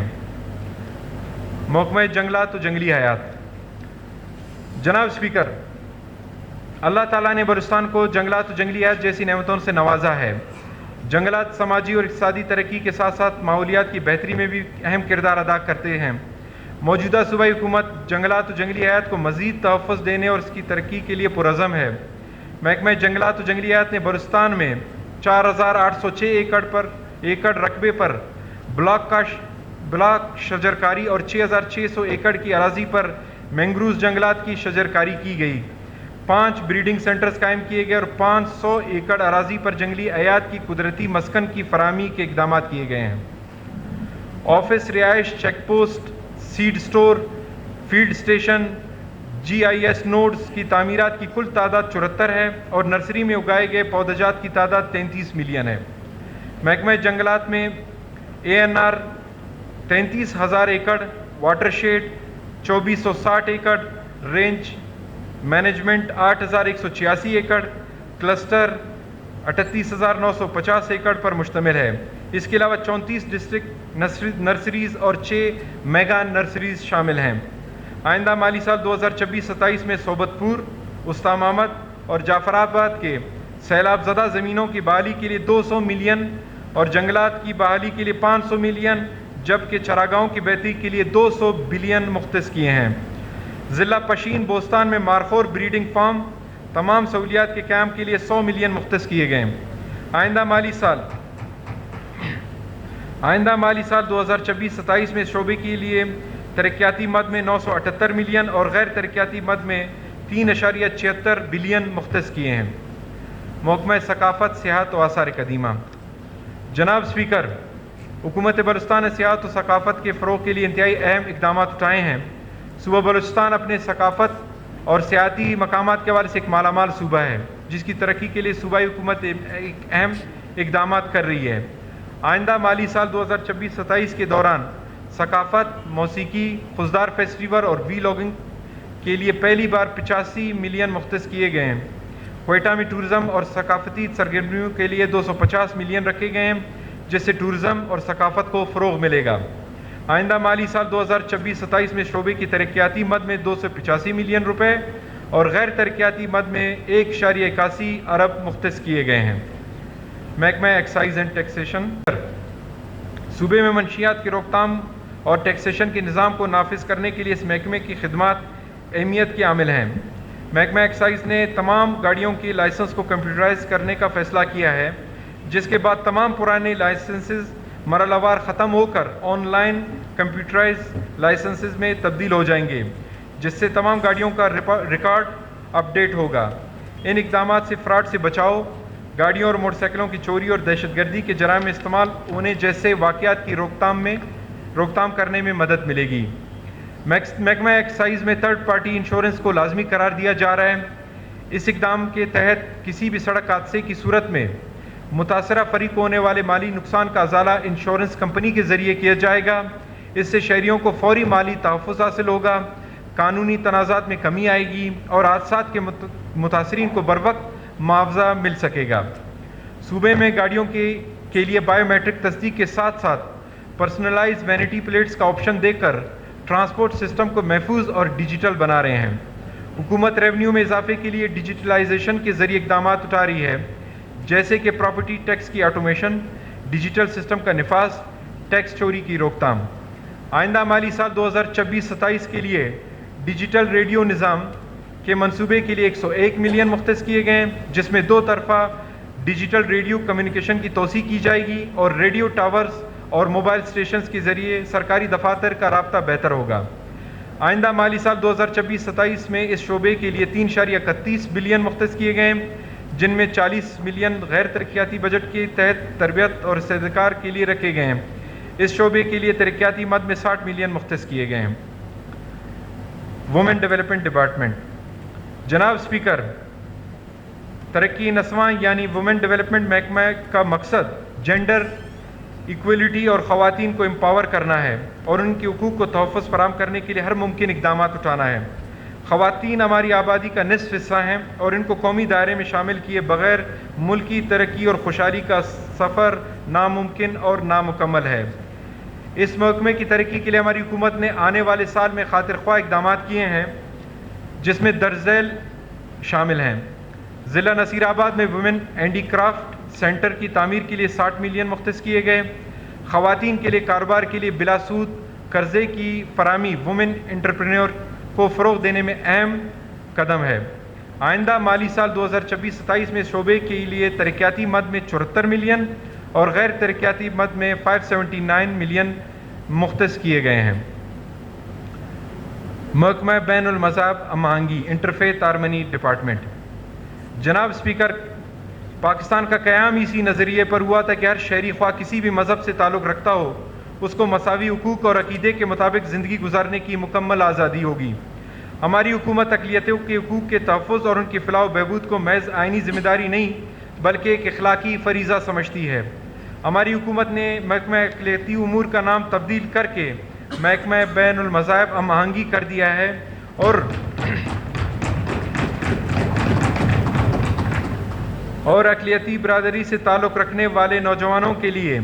A: محکمہ جنگلات و جنگلی حیات۔ جناب اسپیکر، اللہ تعالیٰ نے بلوچستان کو جنگلات و جنگلی حیات جیسی نعمتوں سے نوازا ہے۔ جنگلات سماجی اور اقتصادی ترقی کے ساتھ ساتھ ماحولیات کی بہتری میں بھی اہم کردار ادا کرتے ہیں۔ موجودہ صوبائی حکومت جنگلات و جنگلی حیات کو مزید تحفظ دینے اور اس کی ترقی کے لیے پرعزم ہے۔ محکمہ جنگلات و جنگلی حیات نے بلوچستان میں 4806 ایکڑ رقبے پر بلاک شجرکاری اور 6600 ایکڑ کی اراضی پر مینگروز جنگلات کی شجرکاری کی گئی۔ 5 بریڈنگ سینٹرز قائم کیے گئے اور 500 ایکڑ اراضی پر جنگلی حیات کی قدرتی مسکن کی فراہمی کے اقدامات کیے گئے ہیں۔ آفس، رہائش، check post, seed store, field station, GIS nodes کی تعمیرات کی کل تعداد 74 ہے اور نرسری میں اگائے گئے پودے جات کی تعداد 33 ملین ہے۔ محکمہ جنگلات میں ANR 33,000 ایکڑ، واٹر شیڈ 2460 ایکڑ، رینج مینجمنٹ 8,186 ایکڑ، کلسٹر 38,950 ایکڑ پر مشتمل ہے۔ اس کے علاوہ 34 ڈسٹرکٹ نرسریز اور 6 میگا نرسریز شامل ہیں۔ آئندہ مالی سال 2026-27 میں صوبت پور، استام احمد اور جعفر آباد کے سیلاب زدہ زمینوں کی بحالی کے لیے 200 ملین اور جنگلات کی بحالی کے لیے 500 ملین، جبکہ چراگاہوں کی بہتری کے لیے 200 بلین مختص کیے ہیں۔ ضلع پشین بوستان میں مارخور بریڈنگ فارم تمام سہولیات کے قیام کے لیے 100 ملین مختص کیے گئے۔ آئندہ مالی سال 2026-27 میں شعبے کے لیے ترقیاتی مد میں 978 ملین اور غیر ترقیاتی مد میں 3.76 بلین مختص کیے ہیں۔ محکمہ ثقافت، سیاحت و آثار قدیمہ۔ جناب اسپیکر، حکومت بلوچستان نے سیاحت و ثقافت کے فروغ کے لیے انتہائی اہم اقدامات اٹھائے ہیں۔ صوبہ بلوچستان اپنے ثقافت اور سیاحتی مقامات کے حوالے سے ایک مالا مال صوبہ ہے، جس کی ترقی کے لیے صوبائی حکومت ایک اہم اقدامات کر رہی ہے۔ آئندہ مالی سال 2026-27 کے دوران ثقافت، موسیقی، خضدار فیسٹیول اور ویلاگنگ کے لیے پہلی بار 85 ملین مختص کیے گئے ہیں۔ کوئٹہ میں ٹورزم اور ثقافتی سرگرمیوں کے لیے 250 ملین رکھے گئے ہیں، جس سے ٹورزم اور ثقافت کو فروغ ملے گا۔ آئندہ مالی سال 2026-27 میں شعبے کی ترقیاتی مد میں 285 ملین روپے اور غیر ترقیاتی مد میں 1.81 ارب مختص کیے گئے ہیں۔ محکمہ ایکسائز اینڈ ٹیکسیشن۔ صوبے میں منشیات کی روک تھام اور ٹیکسیشن کے نظام کو نافذ کرنے کے لیے اس محکمے کی خدمات اہمیت کے حامل ہیں۔ محکمہ ایکسائز نے تمام گاڑیوں کے لائسنس کو کمپیوٹرائز کرنے کا فیصلہ کیا ہے، جس کے بعد تمام پرانے لائسنسز مرحلہ وار ختم ہو کر آن لائن کمپیوٹرائز لائسنسز میں تبدیل ہو جائیں گے، جس سے تمام گاڑیوں کا ریکارڈ اپ ڈیٹ ہوگا۔ ان اقدامات سے فراڈ سے بچاؤ، گاڑیوں اور موٹر سائیکلوں کی چوری اور دہشت گردی کے جرائم میں استعمال ہونے جیسے واقعات کی روک تھام کرنے میں مدد ملے گی۔ محکمہ ایکسائز میں تھرڈ پارٹی انشورنس کو لازمی قرار دیا جا رہا ہے۔ اس اقدام کے تحت کسی بھی سڑک حادثے کی صورت میں متاثرہ فریق کو ہونے والے مالی نقصان کا ازالہ انشورنس کمپنی کے ذریعے کیا جائے گا۔ اس سے شہریوں کو فوری مالی تحفظ حاصل ہوگا، قانونی تنازعات میں کمی آئے گی اور حادثات کے متاثرین کو بروقت معاوضہ مل سکے گا۔ صوبے میں گاڑیوں کے لیے بائیو میٹرک تصدیق کے ساتھ ساتھ پرسنلائز وینٹی پلیٹس کا آپشن دے کر ٹرانسپورٹ سسٹم کو محفوظ اور ڈیجیٹل بنا رہے ہیں۔ حکومت ریونیو میں اضافے کے لیے ڈیجیٹلائزیشن کے ذریعے اقدامات اٹھا رہی ہے، جیسے کہ پراپرٹی ٹیکس کی آٹومیشن، ڈیجیٹل سسٹم کا نفاذ، ٹیکس چوری کی روک تھام۔ آئندہ مالی سال 2026-27 کے لیے ڈیجیٹل ریڈیو نظام کے منصوبے کے لیے 101 ملین مختص کیے گئے ہیں، جس میں 2 طرفہ ڈیجیٹل ریڈیو کمیونیکیشن کی توسیع کی جائے گی اور ریڈیو ٹاورز اور موبائل اسٹیشنز کے ذریعے سرکاری دفاتر کا رابطہ بہتر ہوگا۔ آئندہ مالی سال 2026-27 میں اس شعبے کے لیے 3.31 بلین مختص کیے گئے ہیں، جن میں 40 ملین غیر ترقیاتی بجٹ کے تحت تربیت اور استحکام کے لیے رکھے گئے ہیں۔ اس شعبے کے لیے ترقیاتی مد میں 60 ملین مختص کیے گئے ہیں۔ Women development department. جناب اسپیکر، ترقی نسواں یعنی وومن ڈیولپمنٹ محکمہ کا مقصد جینڈر ایکویلٹی اور خواتین کو امپاور کرنا ہے اور ان کے حقوق کو تحفظ فراہم کرنے کے لیے ہر ممکن اقدامات اٹھانا ہے۔ خواتین ہماری آبادی کا نصف حصہ ہیں اور ان کو قومی دائرے میں شامل کیے بغیر ملکی ترقی اور خوشحالی کا سفر ناممکن اور نامکمل ہے۔ اس محکمے کی ترقی کے لیے ہماری حکومت نے آنے والے سال میں خاطر خواہ اقدامات کیے ہیں، جس میں درج ذیل شامل ہیں۔ ضلع نصیر آباد میں وومن ہینڈی کرافٹ سینٹر کی تعمیر کے لیے 60 ملین مختص کیے گئے۔ خواتین کے لیے کاروبار کے لیے بلا سود قرضے کی فراہمی وومن انٹرپرینور کو فروغ دینے میں اہم قدم ہے۔ آئندہ مالی سال 2026-27 میں شعبے کے لیے ترقیاتی مد میں 74 ملین اور غیر ترقیاتی مد میں 579 ملین مختص کیے گئے ہیں۔ محکمہ بین المذاہب ہم آہنگی انٹرفیتھ ہارمنی ڈپارٹمنٹ۔ جناب اسپیکر، پاکستان کا قیام اسی نظریے پر ہوا تھا کہ ہر شہری خواہ کسی بھی مذہب سے تعلق رکھتا ہو، اس کو مساوی حقوق اور عقیدے کے مطابق زندگی گزارنے کی مکمل آزادی ہوگی۔ ہماری حکومت اقلیتوں کے حقوق کے تحفظ اور ان کی فلاح و بہبود کو محض آئینی ذمہ داری نہیں بلکہ ایک اخلاقی فریضہ سمجھتی ہے۔ ہماری حکومت نے محکمہ اقلیتی امور کا نام تبدیل کر کے محکمہ بین المذاہب ہم آہنگی کر دیا ہے اور اقلیتی برادری سے تعلق رکھنے والے نوجوانوں کے لیے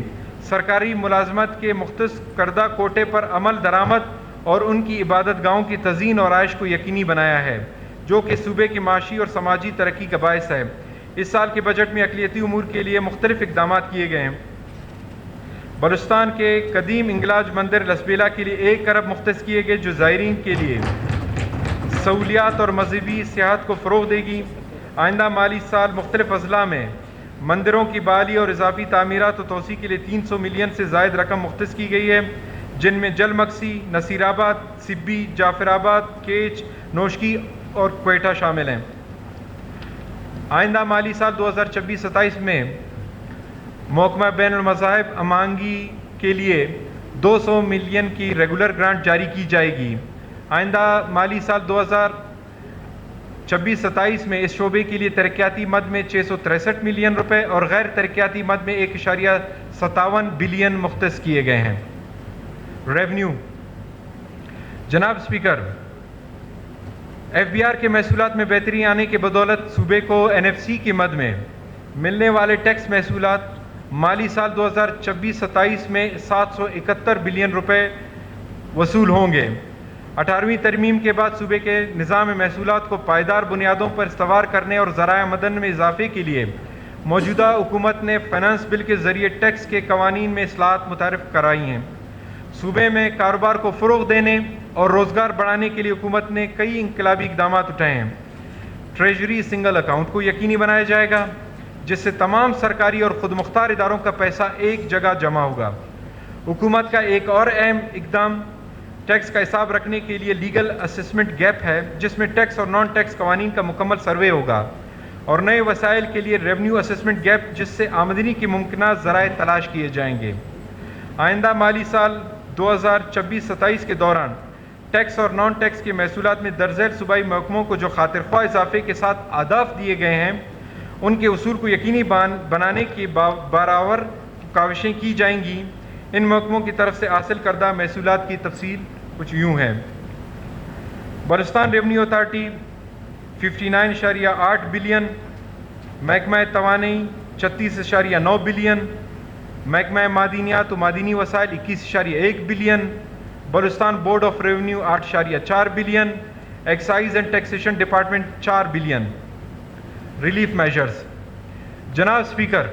A: سرکاری ملازمت کے مختص کردہ کوٹے پر عمل درآمد اور ان کی عبادت گاہوں کی تزئین اور رہائش کو یقینی بنایا ہے، جو کہ صوبے کی معاشی اور سماجی ترقی کا باعث ہے۔ اس سال کے بجٹ میں اقلیتی امور کے لیے مختلف اقدامات کیے گئے ہیں۔ بلوچستان کے قدیم انگلاج مندر لسبیلا کے لیے 1 ارب مختص کیے گئے، جو زائرین کے لیے سہولیات اور مذہبی سیاحت کو فروغ دے گی۔ آئندہ مالی سال مختلف اضلاع میں مندروں کی بحالی اور اضافی تعمیرات و توسیع کے لیے 300 ملین سے زائد رقم مختص کی گئی ہے، جن میں جل مکسی، نصیر آباد، سبی، جعفر آباد، کیچ، نوشکی اور کوئٹہ شامل ہیں۔ آئندہ مالی سال 2026-27 میں محکمہ بین المذاہب ہم آہنگی کے لیے 200 ملین کی ریگولر گرانٹ جاری کی جائے گی۔ آئندہ مالی سال 2026-27 میں اس شعبے کے لیے ترقیاتی مد میں 663 ملین روپے اور غیر ترقیاتی مد میں 1.57 بلین مختص کیے گئے ہیں۔ ریونیو۔ جناب اسپیکر، ایف بی آر کے محصولات میں بہتری آنے کے بدولت صوبے کو NFC کی مد میں ملنے والے ٹیکس محصولات مالی سال 2026-27 میں 771 بلین روپے وصول ہوں گے۔ 18ویں ترمیم کے بعد صوبے کے نظام محصولات کو پائیدار بنیادوں پر استوار کرنے اور ذرائع آمدن میں اضافے کے لیے موجودہ حکومت نے فائنانس بل کے ذریعے ٹیکس کے قوانین میں اصلاحات متعارف کرائی ہیں۔ صوبے میں کاروبار کو فروغ دینے اور روزگار بڑھانے کے لیے حکومت نے کئی انقلابی اقدامات اٹھائے ہیں۔ ٹریجری سنگل اکاؤنٹ کو یقینی بنایا جائے گا، جس سے تمام سرکاری اور خود مختار اداروں کا پیسہ ایک جگہ جمع ہوگا۔ حکومت کا ایک اور اہم اقدام ٹیکس کا حساب رکھنے کے لیے لیگل اسسمنٹ گیپ ہے، جس میں ٹیکس اور نان ٹیکس قوانین کا مکمل سروے ہوگا اور نئے وسائل کے لیے ریونیو اسسمنٹ گیپ، جس سے آمدنی کی ممکنہ ذرائع تلاش کیے جائیں گے۔ آئندہ مالی سال 2026-27 کے دوران ٹیکس اور نان ٹیکس کے محصولات میں درج ذیل صوبائی محکموں کو جو خاطر خواہ اضافے کے ساتھ اہداف دیے گئے ہیں، ان کے اصول کو یقینی بنانے کی برابر کاوشیں کی جائیں گی۔ ان محکموں کی طرف سے حاصل کردہ محصولات کی تفصیل کچھ یوں ہے۔ بلوچستان ریونیو اتھارٹی 59.8 بلین، محکمہ توانائی 36.9 بلین، محکمہ معدنیات و معدنی وسائل 21.1 billion, Balochistan board of revenue 8.4 billion, excise and taxation department 4 billion. Relief measures. جناب اسپیکر،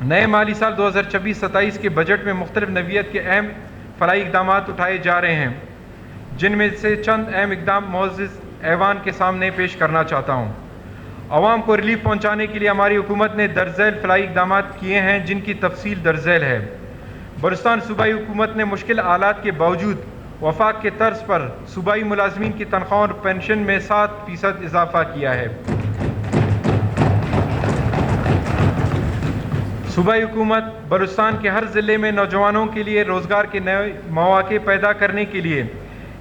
A: نئے مالی سال 2026-27 کے بجٹ میں مختلف نوعیت کے اہم فلاحی اقدامات اٹھائے جا رہے ہیں، جن میں سے چند اہم اقدام معزز ایوان کے سامنے پیش کرنا چاہتا ہوں۔ عوام کو ریلیف پہنچانے کے لیے ہماری حکومت نے درج ذیل فلاحی اقدامات کیے ہیں، جن کی تفصیل درج ذیل ہے۔ بلوچستان صوبائی حکومت نے مشکل حالات کے باوجود وفاق کے طرز پر صوبائی ملازمین کی تنخواہ اور پنشن میں 7% اضافہ کیا ہے۔ صوبائی حکومت بلوچستان کے ہر ضلع میں نوجوانوں کے لیے روزگار کے نئے مواقع پیدا کرنے کے لیے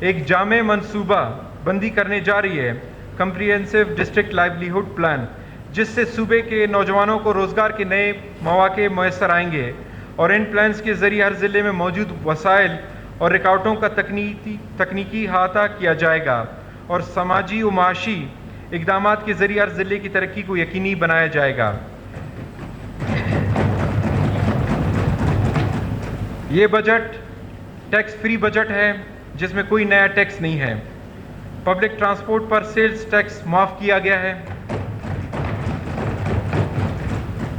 A: ایک جامع منصوبہ بندی کرنے جا رہی ہے، کمپریہنسو ڈسٹرکٹ لائیولیہوڈ پلان، جس سے صوبے کے نوجوانوں کو روزگار کے نئے مواقع میسر آئیں گے، اور ان پلانز کے ذریعے ہر ضلع میں موجود وسائل اور رکاوٹوں کا تکنیکی احاطہ کیا جائے گا، اور سماجی و معاشی اقدامات کے ذریعے ہر ضلع کی ترقی کو یقینی بنایا جائے گا۔ یہ بجٹ ٹیکس فری بجٹ ہے، جس میں کوئی نیا ٹیکس نہیں ہے۔ پبلک ٹرانسپورٹ پر سیلز ٹیکس معاف کیا گیا ہے۔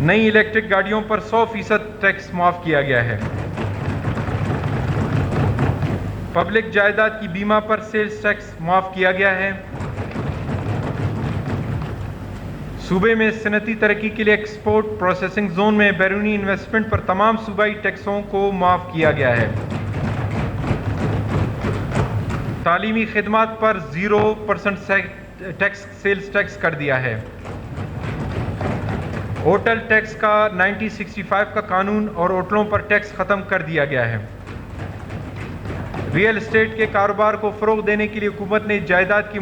A: نئی الیکٹرک گاڑیوں پر 100% ٹیکس معاف کیا گیا ہے۔ پبلک جائیداد کی بیمہ پر سیلز ٹیکس معاف کیا گیا ہے۔ صوبے میں صنعتی ترقی کے لیے ایکسپورٹ پروسیسنگ زون میں بیرونی انویسٹمنٹ پر تمام صوبائی ٹیکسوں کو معاف کیا گیا ہے۔ تعلیمی خدمات پر 0% ٹیکس سیلز ٹیکس کر دیا ہے۔ ہوٹل ٹیکس کا 1965 کا قانون اور ہوٹلوں پر ٹیکس ختم کر دیا گیا ہے۔ ریئل اسٹیٹ کے کاروبار کو فروغ دینے کے لیے حکومت نے جائیداد کی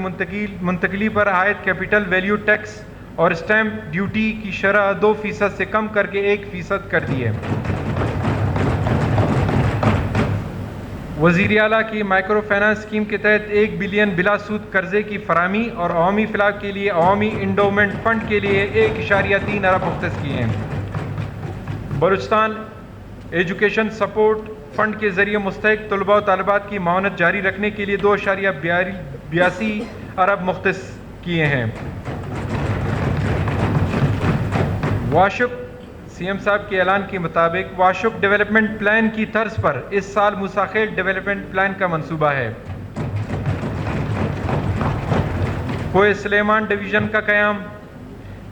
A: منتقلی پر عائد کیپٹل ویلیو ٹیکس اور اسٹیمپ ڈیوٹی کی شرح 2% سے کم کر کے 1% کر دی ہے۔ وزیر اعلیٰ کی مائکرو فائنانس اسکیم کے تحت 1 بلین بلا سود قرضے کی فراہمی اور عوامی فلاح کے لیے عوامی انڈومنٹ فنڈ کے لیے 1.3 ارب مختص کیے ہیں۔ بلوچستان ایجوکیشن سپورٹ فنڈ کے ذریعے مستحق طلباء و طالبات کی معاونت جاری رکھنے کے لیے 2.82 ارب مختص کیے ہیں۔ واشک سی ایم صاحب کے اعلان کے مطابق واشک ڈیولپمنٹ پلان کی طرز پر اس سال موسیٰ-خیل ڈیولپمنٹ پلان کا منصوبہ ہے۔ کوہ سلیمان ڈویژن کا قیام۔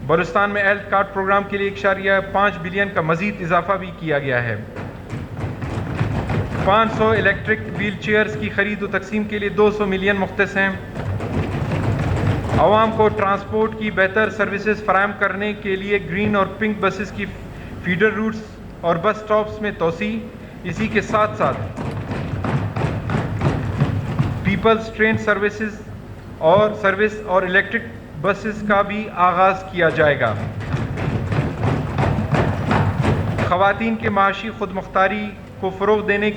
A: بلوچستان میں ہیلتھ کارڈ پروگرام کے لیے 1.5 بلین کا مزید اضافہ بھی کیا گیا ہے۔ 500 الیکٹرک ویل چیئرز کی خرید و تقسیم کے لیے 200 ملین مختص ہیں۔ عوام کو ٹرانسپورٹ کی بہتر سروسز فراہم کرنے کے لیے گرین اور پنک بسز کی فیڈر روٹس اور بس سٹاپس میں توسیع۔ اسی کے ساتھ ساتھ پیپلز ٹرین سروسز اور الیکٹرک بسز کا بھی آغاز کیا جائے گا۔ خواتین کے معاشی خود مختاری کو فروغ دینے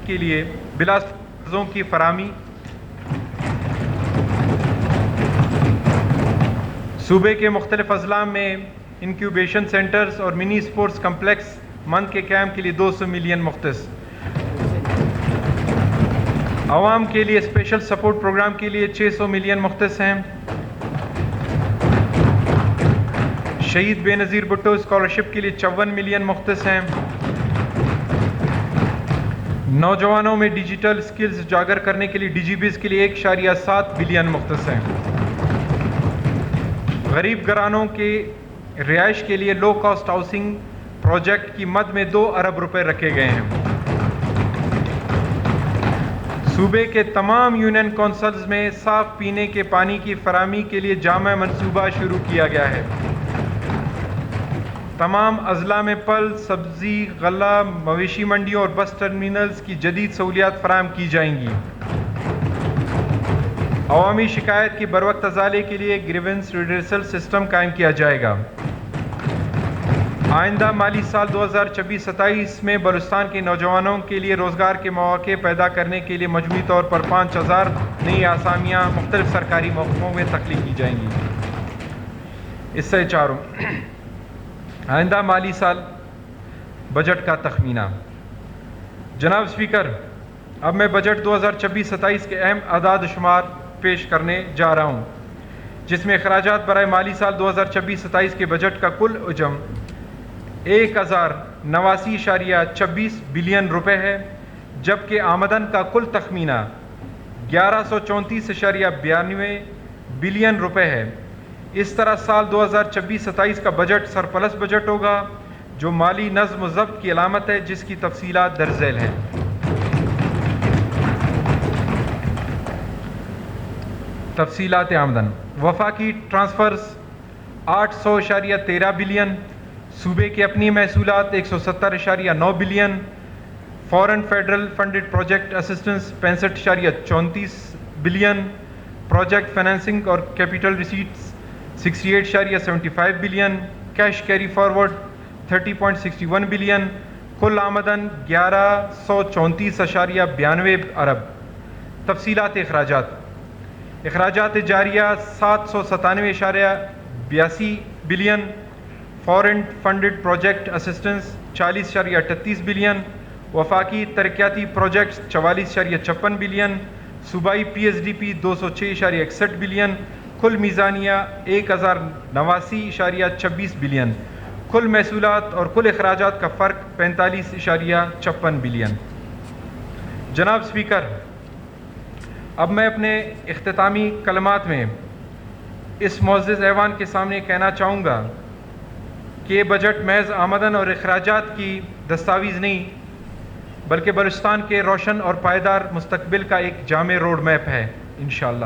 A: کے لیے بلا قرضوں کی فراہمی۔ صوبے کے مختلف اضلاع میں انکیوبیشن سینٹرز اور منی اسپورٹس کمپلیکس مند کے قیام کے لیے 200 ملین مختص۔ عوام کے لیے اسپیشل سپورٹ پروگرام کے لیے 600 ملین مختص ہیں۔ شہید بے نظیر بھٹو اسکالرشپ کے لیے 54 ملین مختص ہیں۔ نوجوانوں میں ڈیجیٹل سکلز اجاگر کرنے کے لیے ڈی جی بیز کے لیے 1.7 بلین مختص ہیں۔ غریب گھرانوں کے رہائش کے لیے لو کاسٹ ہاؤسنگ پروجیکٹ کی مد میں 2 ارب روپے رکھے گئے ہیں۔ صوبے کے تمام یونین کونسلز میں صاف پینے کے پانی کی فراہمی کے لیے جامع منصوبہ شروع کیا گیا ہے۔ تمام اضلاع میں پھل، سبزی، غلہ، مویشی منڈیوں اور بس ٹرمینلز کی جدید سہولیات فراہم کی جائیں گی۔ عوامی شکایت کی بروقت ازالے کے لیے گریونس ریڈریسل سسٹم قائم کیا جائے گا۔ آئندہ مالی سال 2026-27 میں بلوچستان کے نوجوانوں کے لیے روزگار کے مواقع پیدا کرنے کے لیے مجموعی طور پر 5000 نئی آسامیاں مختلف سرکاری موقعوں میں تخلیق کی جائیں گی۔ اس سے چاروں آئندہ مالی سال بجٹ کا تخمینہ۔ جناب اسپیکر، اب میں بجٹ 2026-27 کے اہم اعداد و شمار پیش کرنے جا رہا ہوں، جس میں اخراجات برائے مالی سال 2026-27 کے بجٹ کا کل حجم 1089.26 بلین روپے ہے، جبکہ آمدن کا کل تخمینہ 1134.92 بلین روپے ہے۔ اس طرح سال 2026-27 کا بجٹ سرپلس بجٹ ہوگا، جو مالی نظم و ضبط کی علامت ہے، جس کی تفصیلات درج ذیل ہیں۔ تفصیلات آمدن: وفاقی ٹرانسفرز 800.13 بلین، صوبے کے اپنی محصولات 170.9 billion, foreign federal funded project assistance 65.34 billion, project financing اور capital receipts 68.75 billion, cash carry forward 30.61 billion, کل آمدن 1134.92 ارب۔ تفصیلات اخراجات: اخراجات جاریہ 797.82 billion, foreign funded project assistance 40.38 billion, وفاقی ترقیاتی پروجیکٹس 44.56 بلین، صوبائی P S D P 206.61 billion, کل میزانیہ 1089.26 بلین، کل محصولات اور کل اخراجات کا فرق 45.56 بلین۔ جناب اسپیکر، اب میں اپنے اختتامی کلمات میں اس معزز ایوان کے سامنے کہنا چاہوں گا کہ یہ بجٹ محض آمدن اور اخراجات کی دستاویز نہیں، بلکہ بلوچستان کے روشن اور پائیدار مستقبل کا ایک جامع روڈ میپ ہے انشاءاللہ۔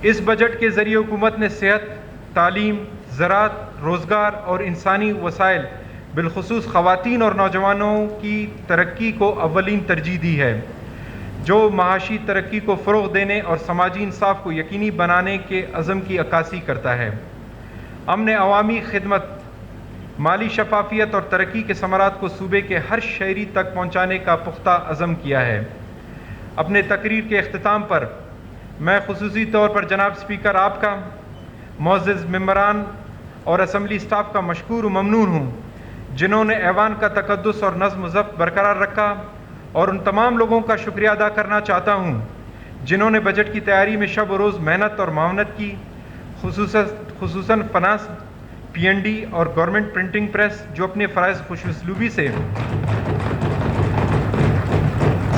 A: اس بجٹ کے ذریعے حکومت نے صحت، تعلیم، زراعت، روزگار اور انسانی وسائل بالخصوص خواتین اور نوجوانوں کی ترقی کو اولین ترجیح دی ہے، جو معاشی ترقی کو فروغ دینے اور سماجی انصاف کو یقینی بنانے کے عزم کی عکاسی کرتا ہے۔ ہم نے عوامی خدمت، مالی شفافیت اور ترقی کے ثمرات کو صوبے کے ہر شہری تک پہنچانے کا پختہ عزم کیا ہے۔ اپنے تقریر کے اختتام پر میں خصوصی طور پر جناب اسپیکر آپ کا، معزز ممبران اور اسمبلی سٹاف کا مشکور و ممنون ہوں، جنہوں نے ایوان کا تقدس اور نظم و ضبط برقرار رکھا، اور ان تمام لوگوں کا شکریہ ادا کرنا چاہتا ہوں جنہوں نے بجٹ کی تیاری میں شب و روز محنت اور معاونت کی، خصوصاً فنانس، پی این ڈی اور گورنمنٹ پرنٹنگ پریس، جو اپنے فرائض خوش اسلوبی سے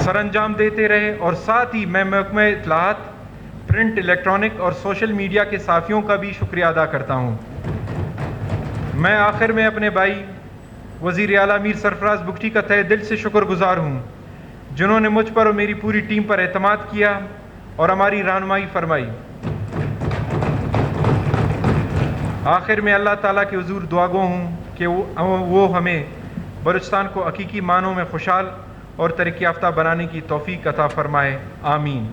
A: سر انجام دیتے رہے، اور ساتھ ہی میں محکمہ اطلاعات، پرنٹ، الیکٹرانک اور سوشل میڈیا کے صحافیوں کا بھی شکریہ ادا کرتا ہوں۔ میں آخر میں اپنے بھائی وزیر اعلیٰ میر سرفراز بگٹی کا تہہ دل سے شکر گزار ہوں، جنہوں نے مجھ پر اور میری پوری ٹیم پر اعتماد کیا اور ہماری رہنمائی فرمائی۔ آخر میں اللہ تعالیٰ کے حضور دعا گو ہوں کہ وہ ہمیں بلوچستان کو حقیقی معنوں میں خوشحال اور ترقی یافتہ بنانے کی توفیق عطا فرمائے، آمین۔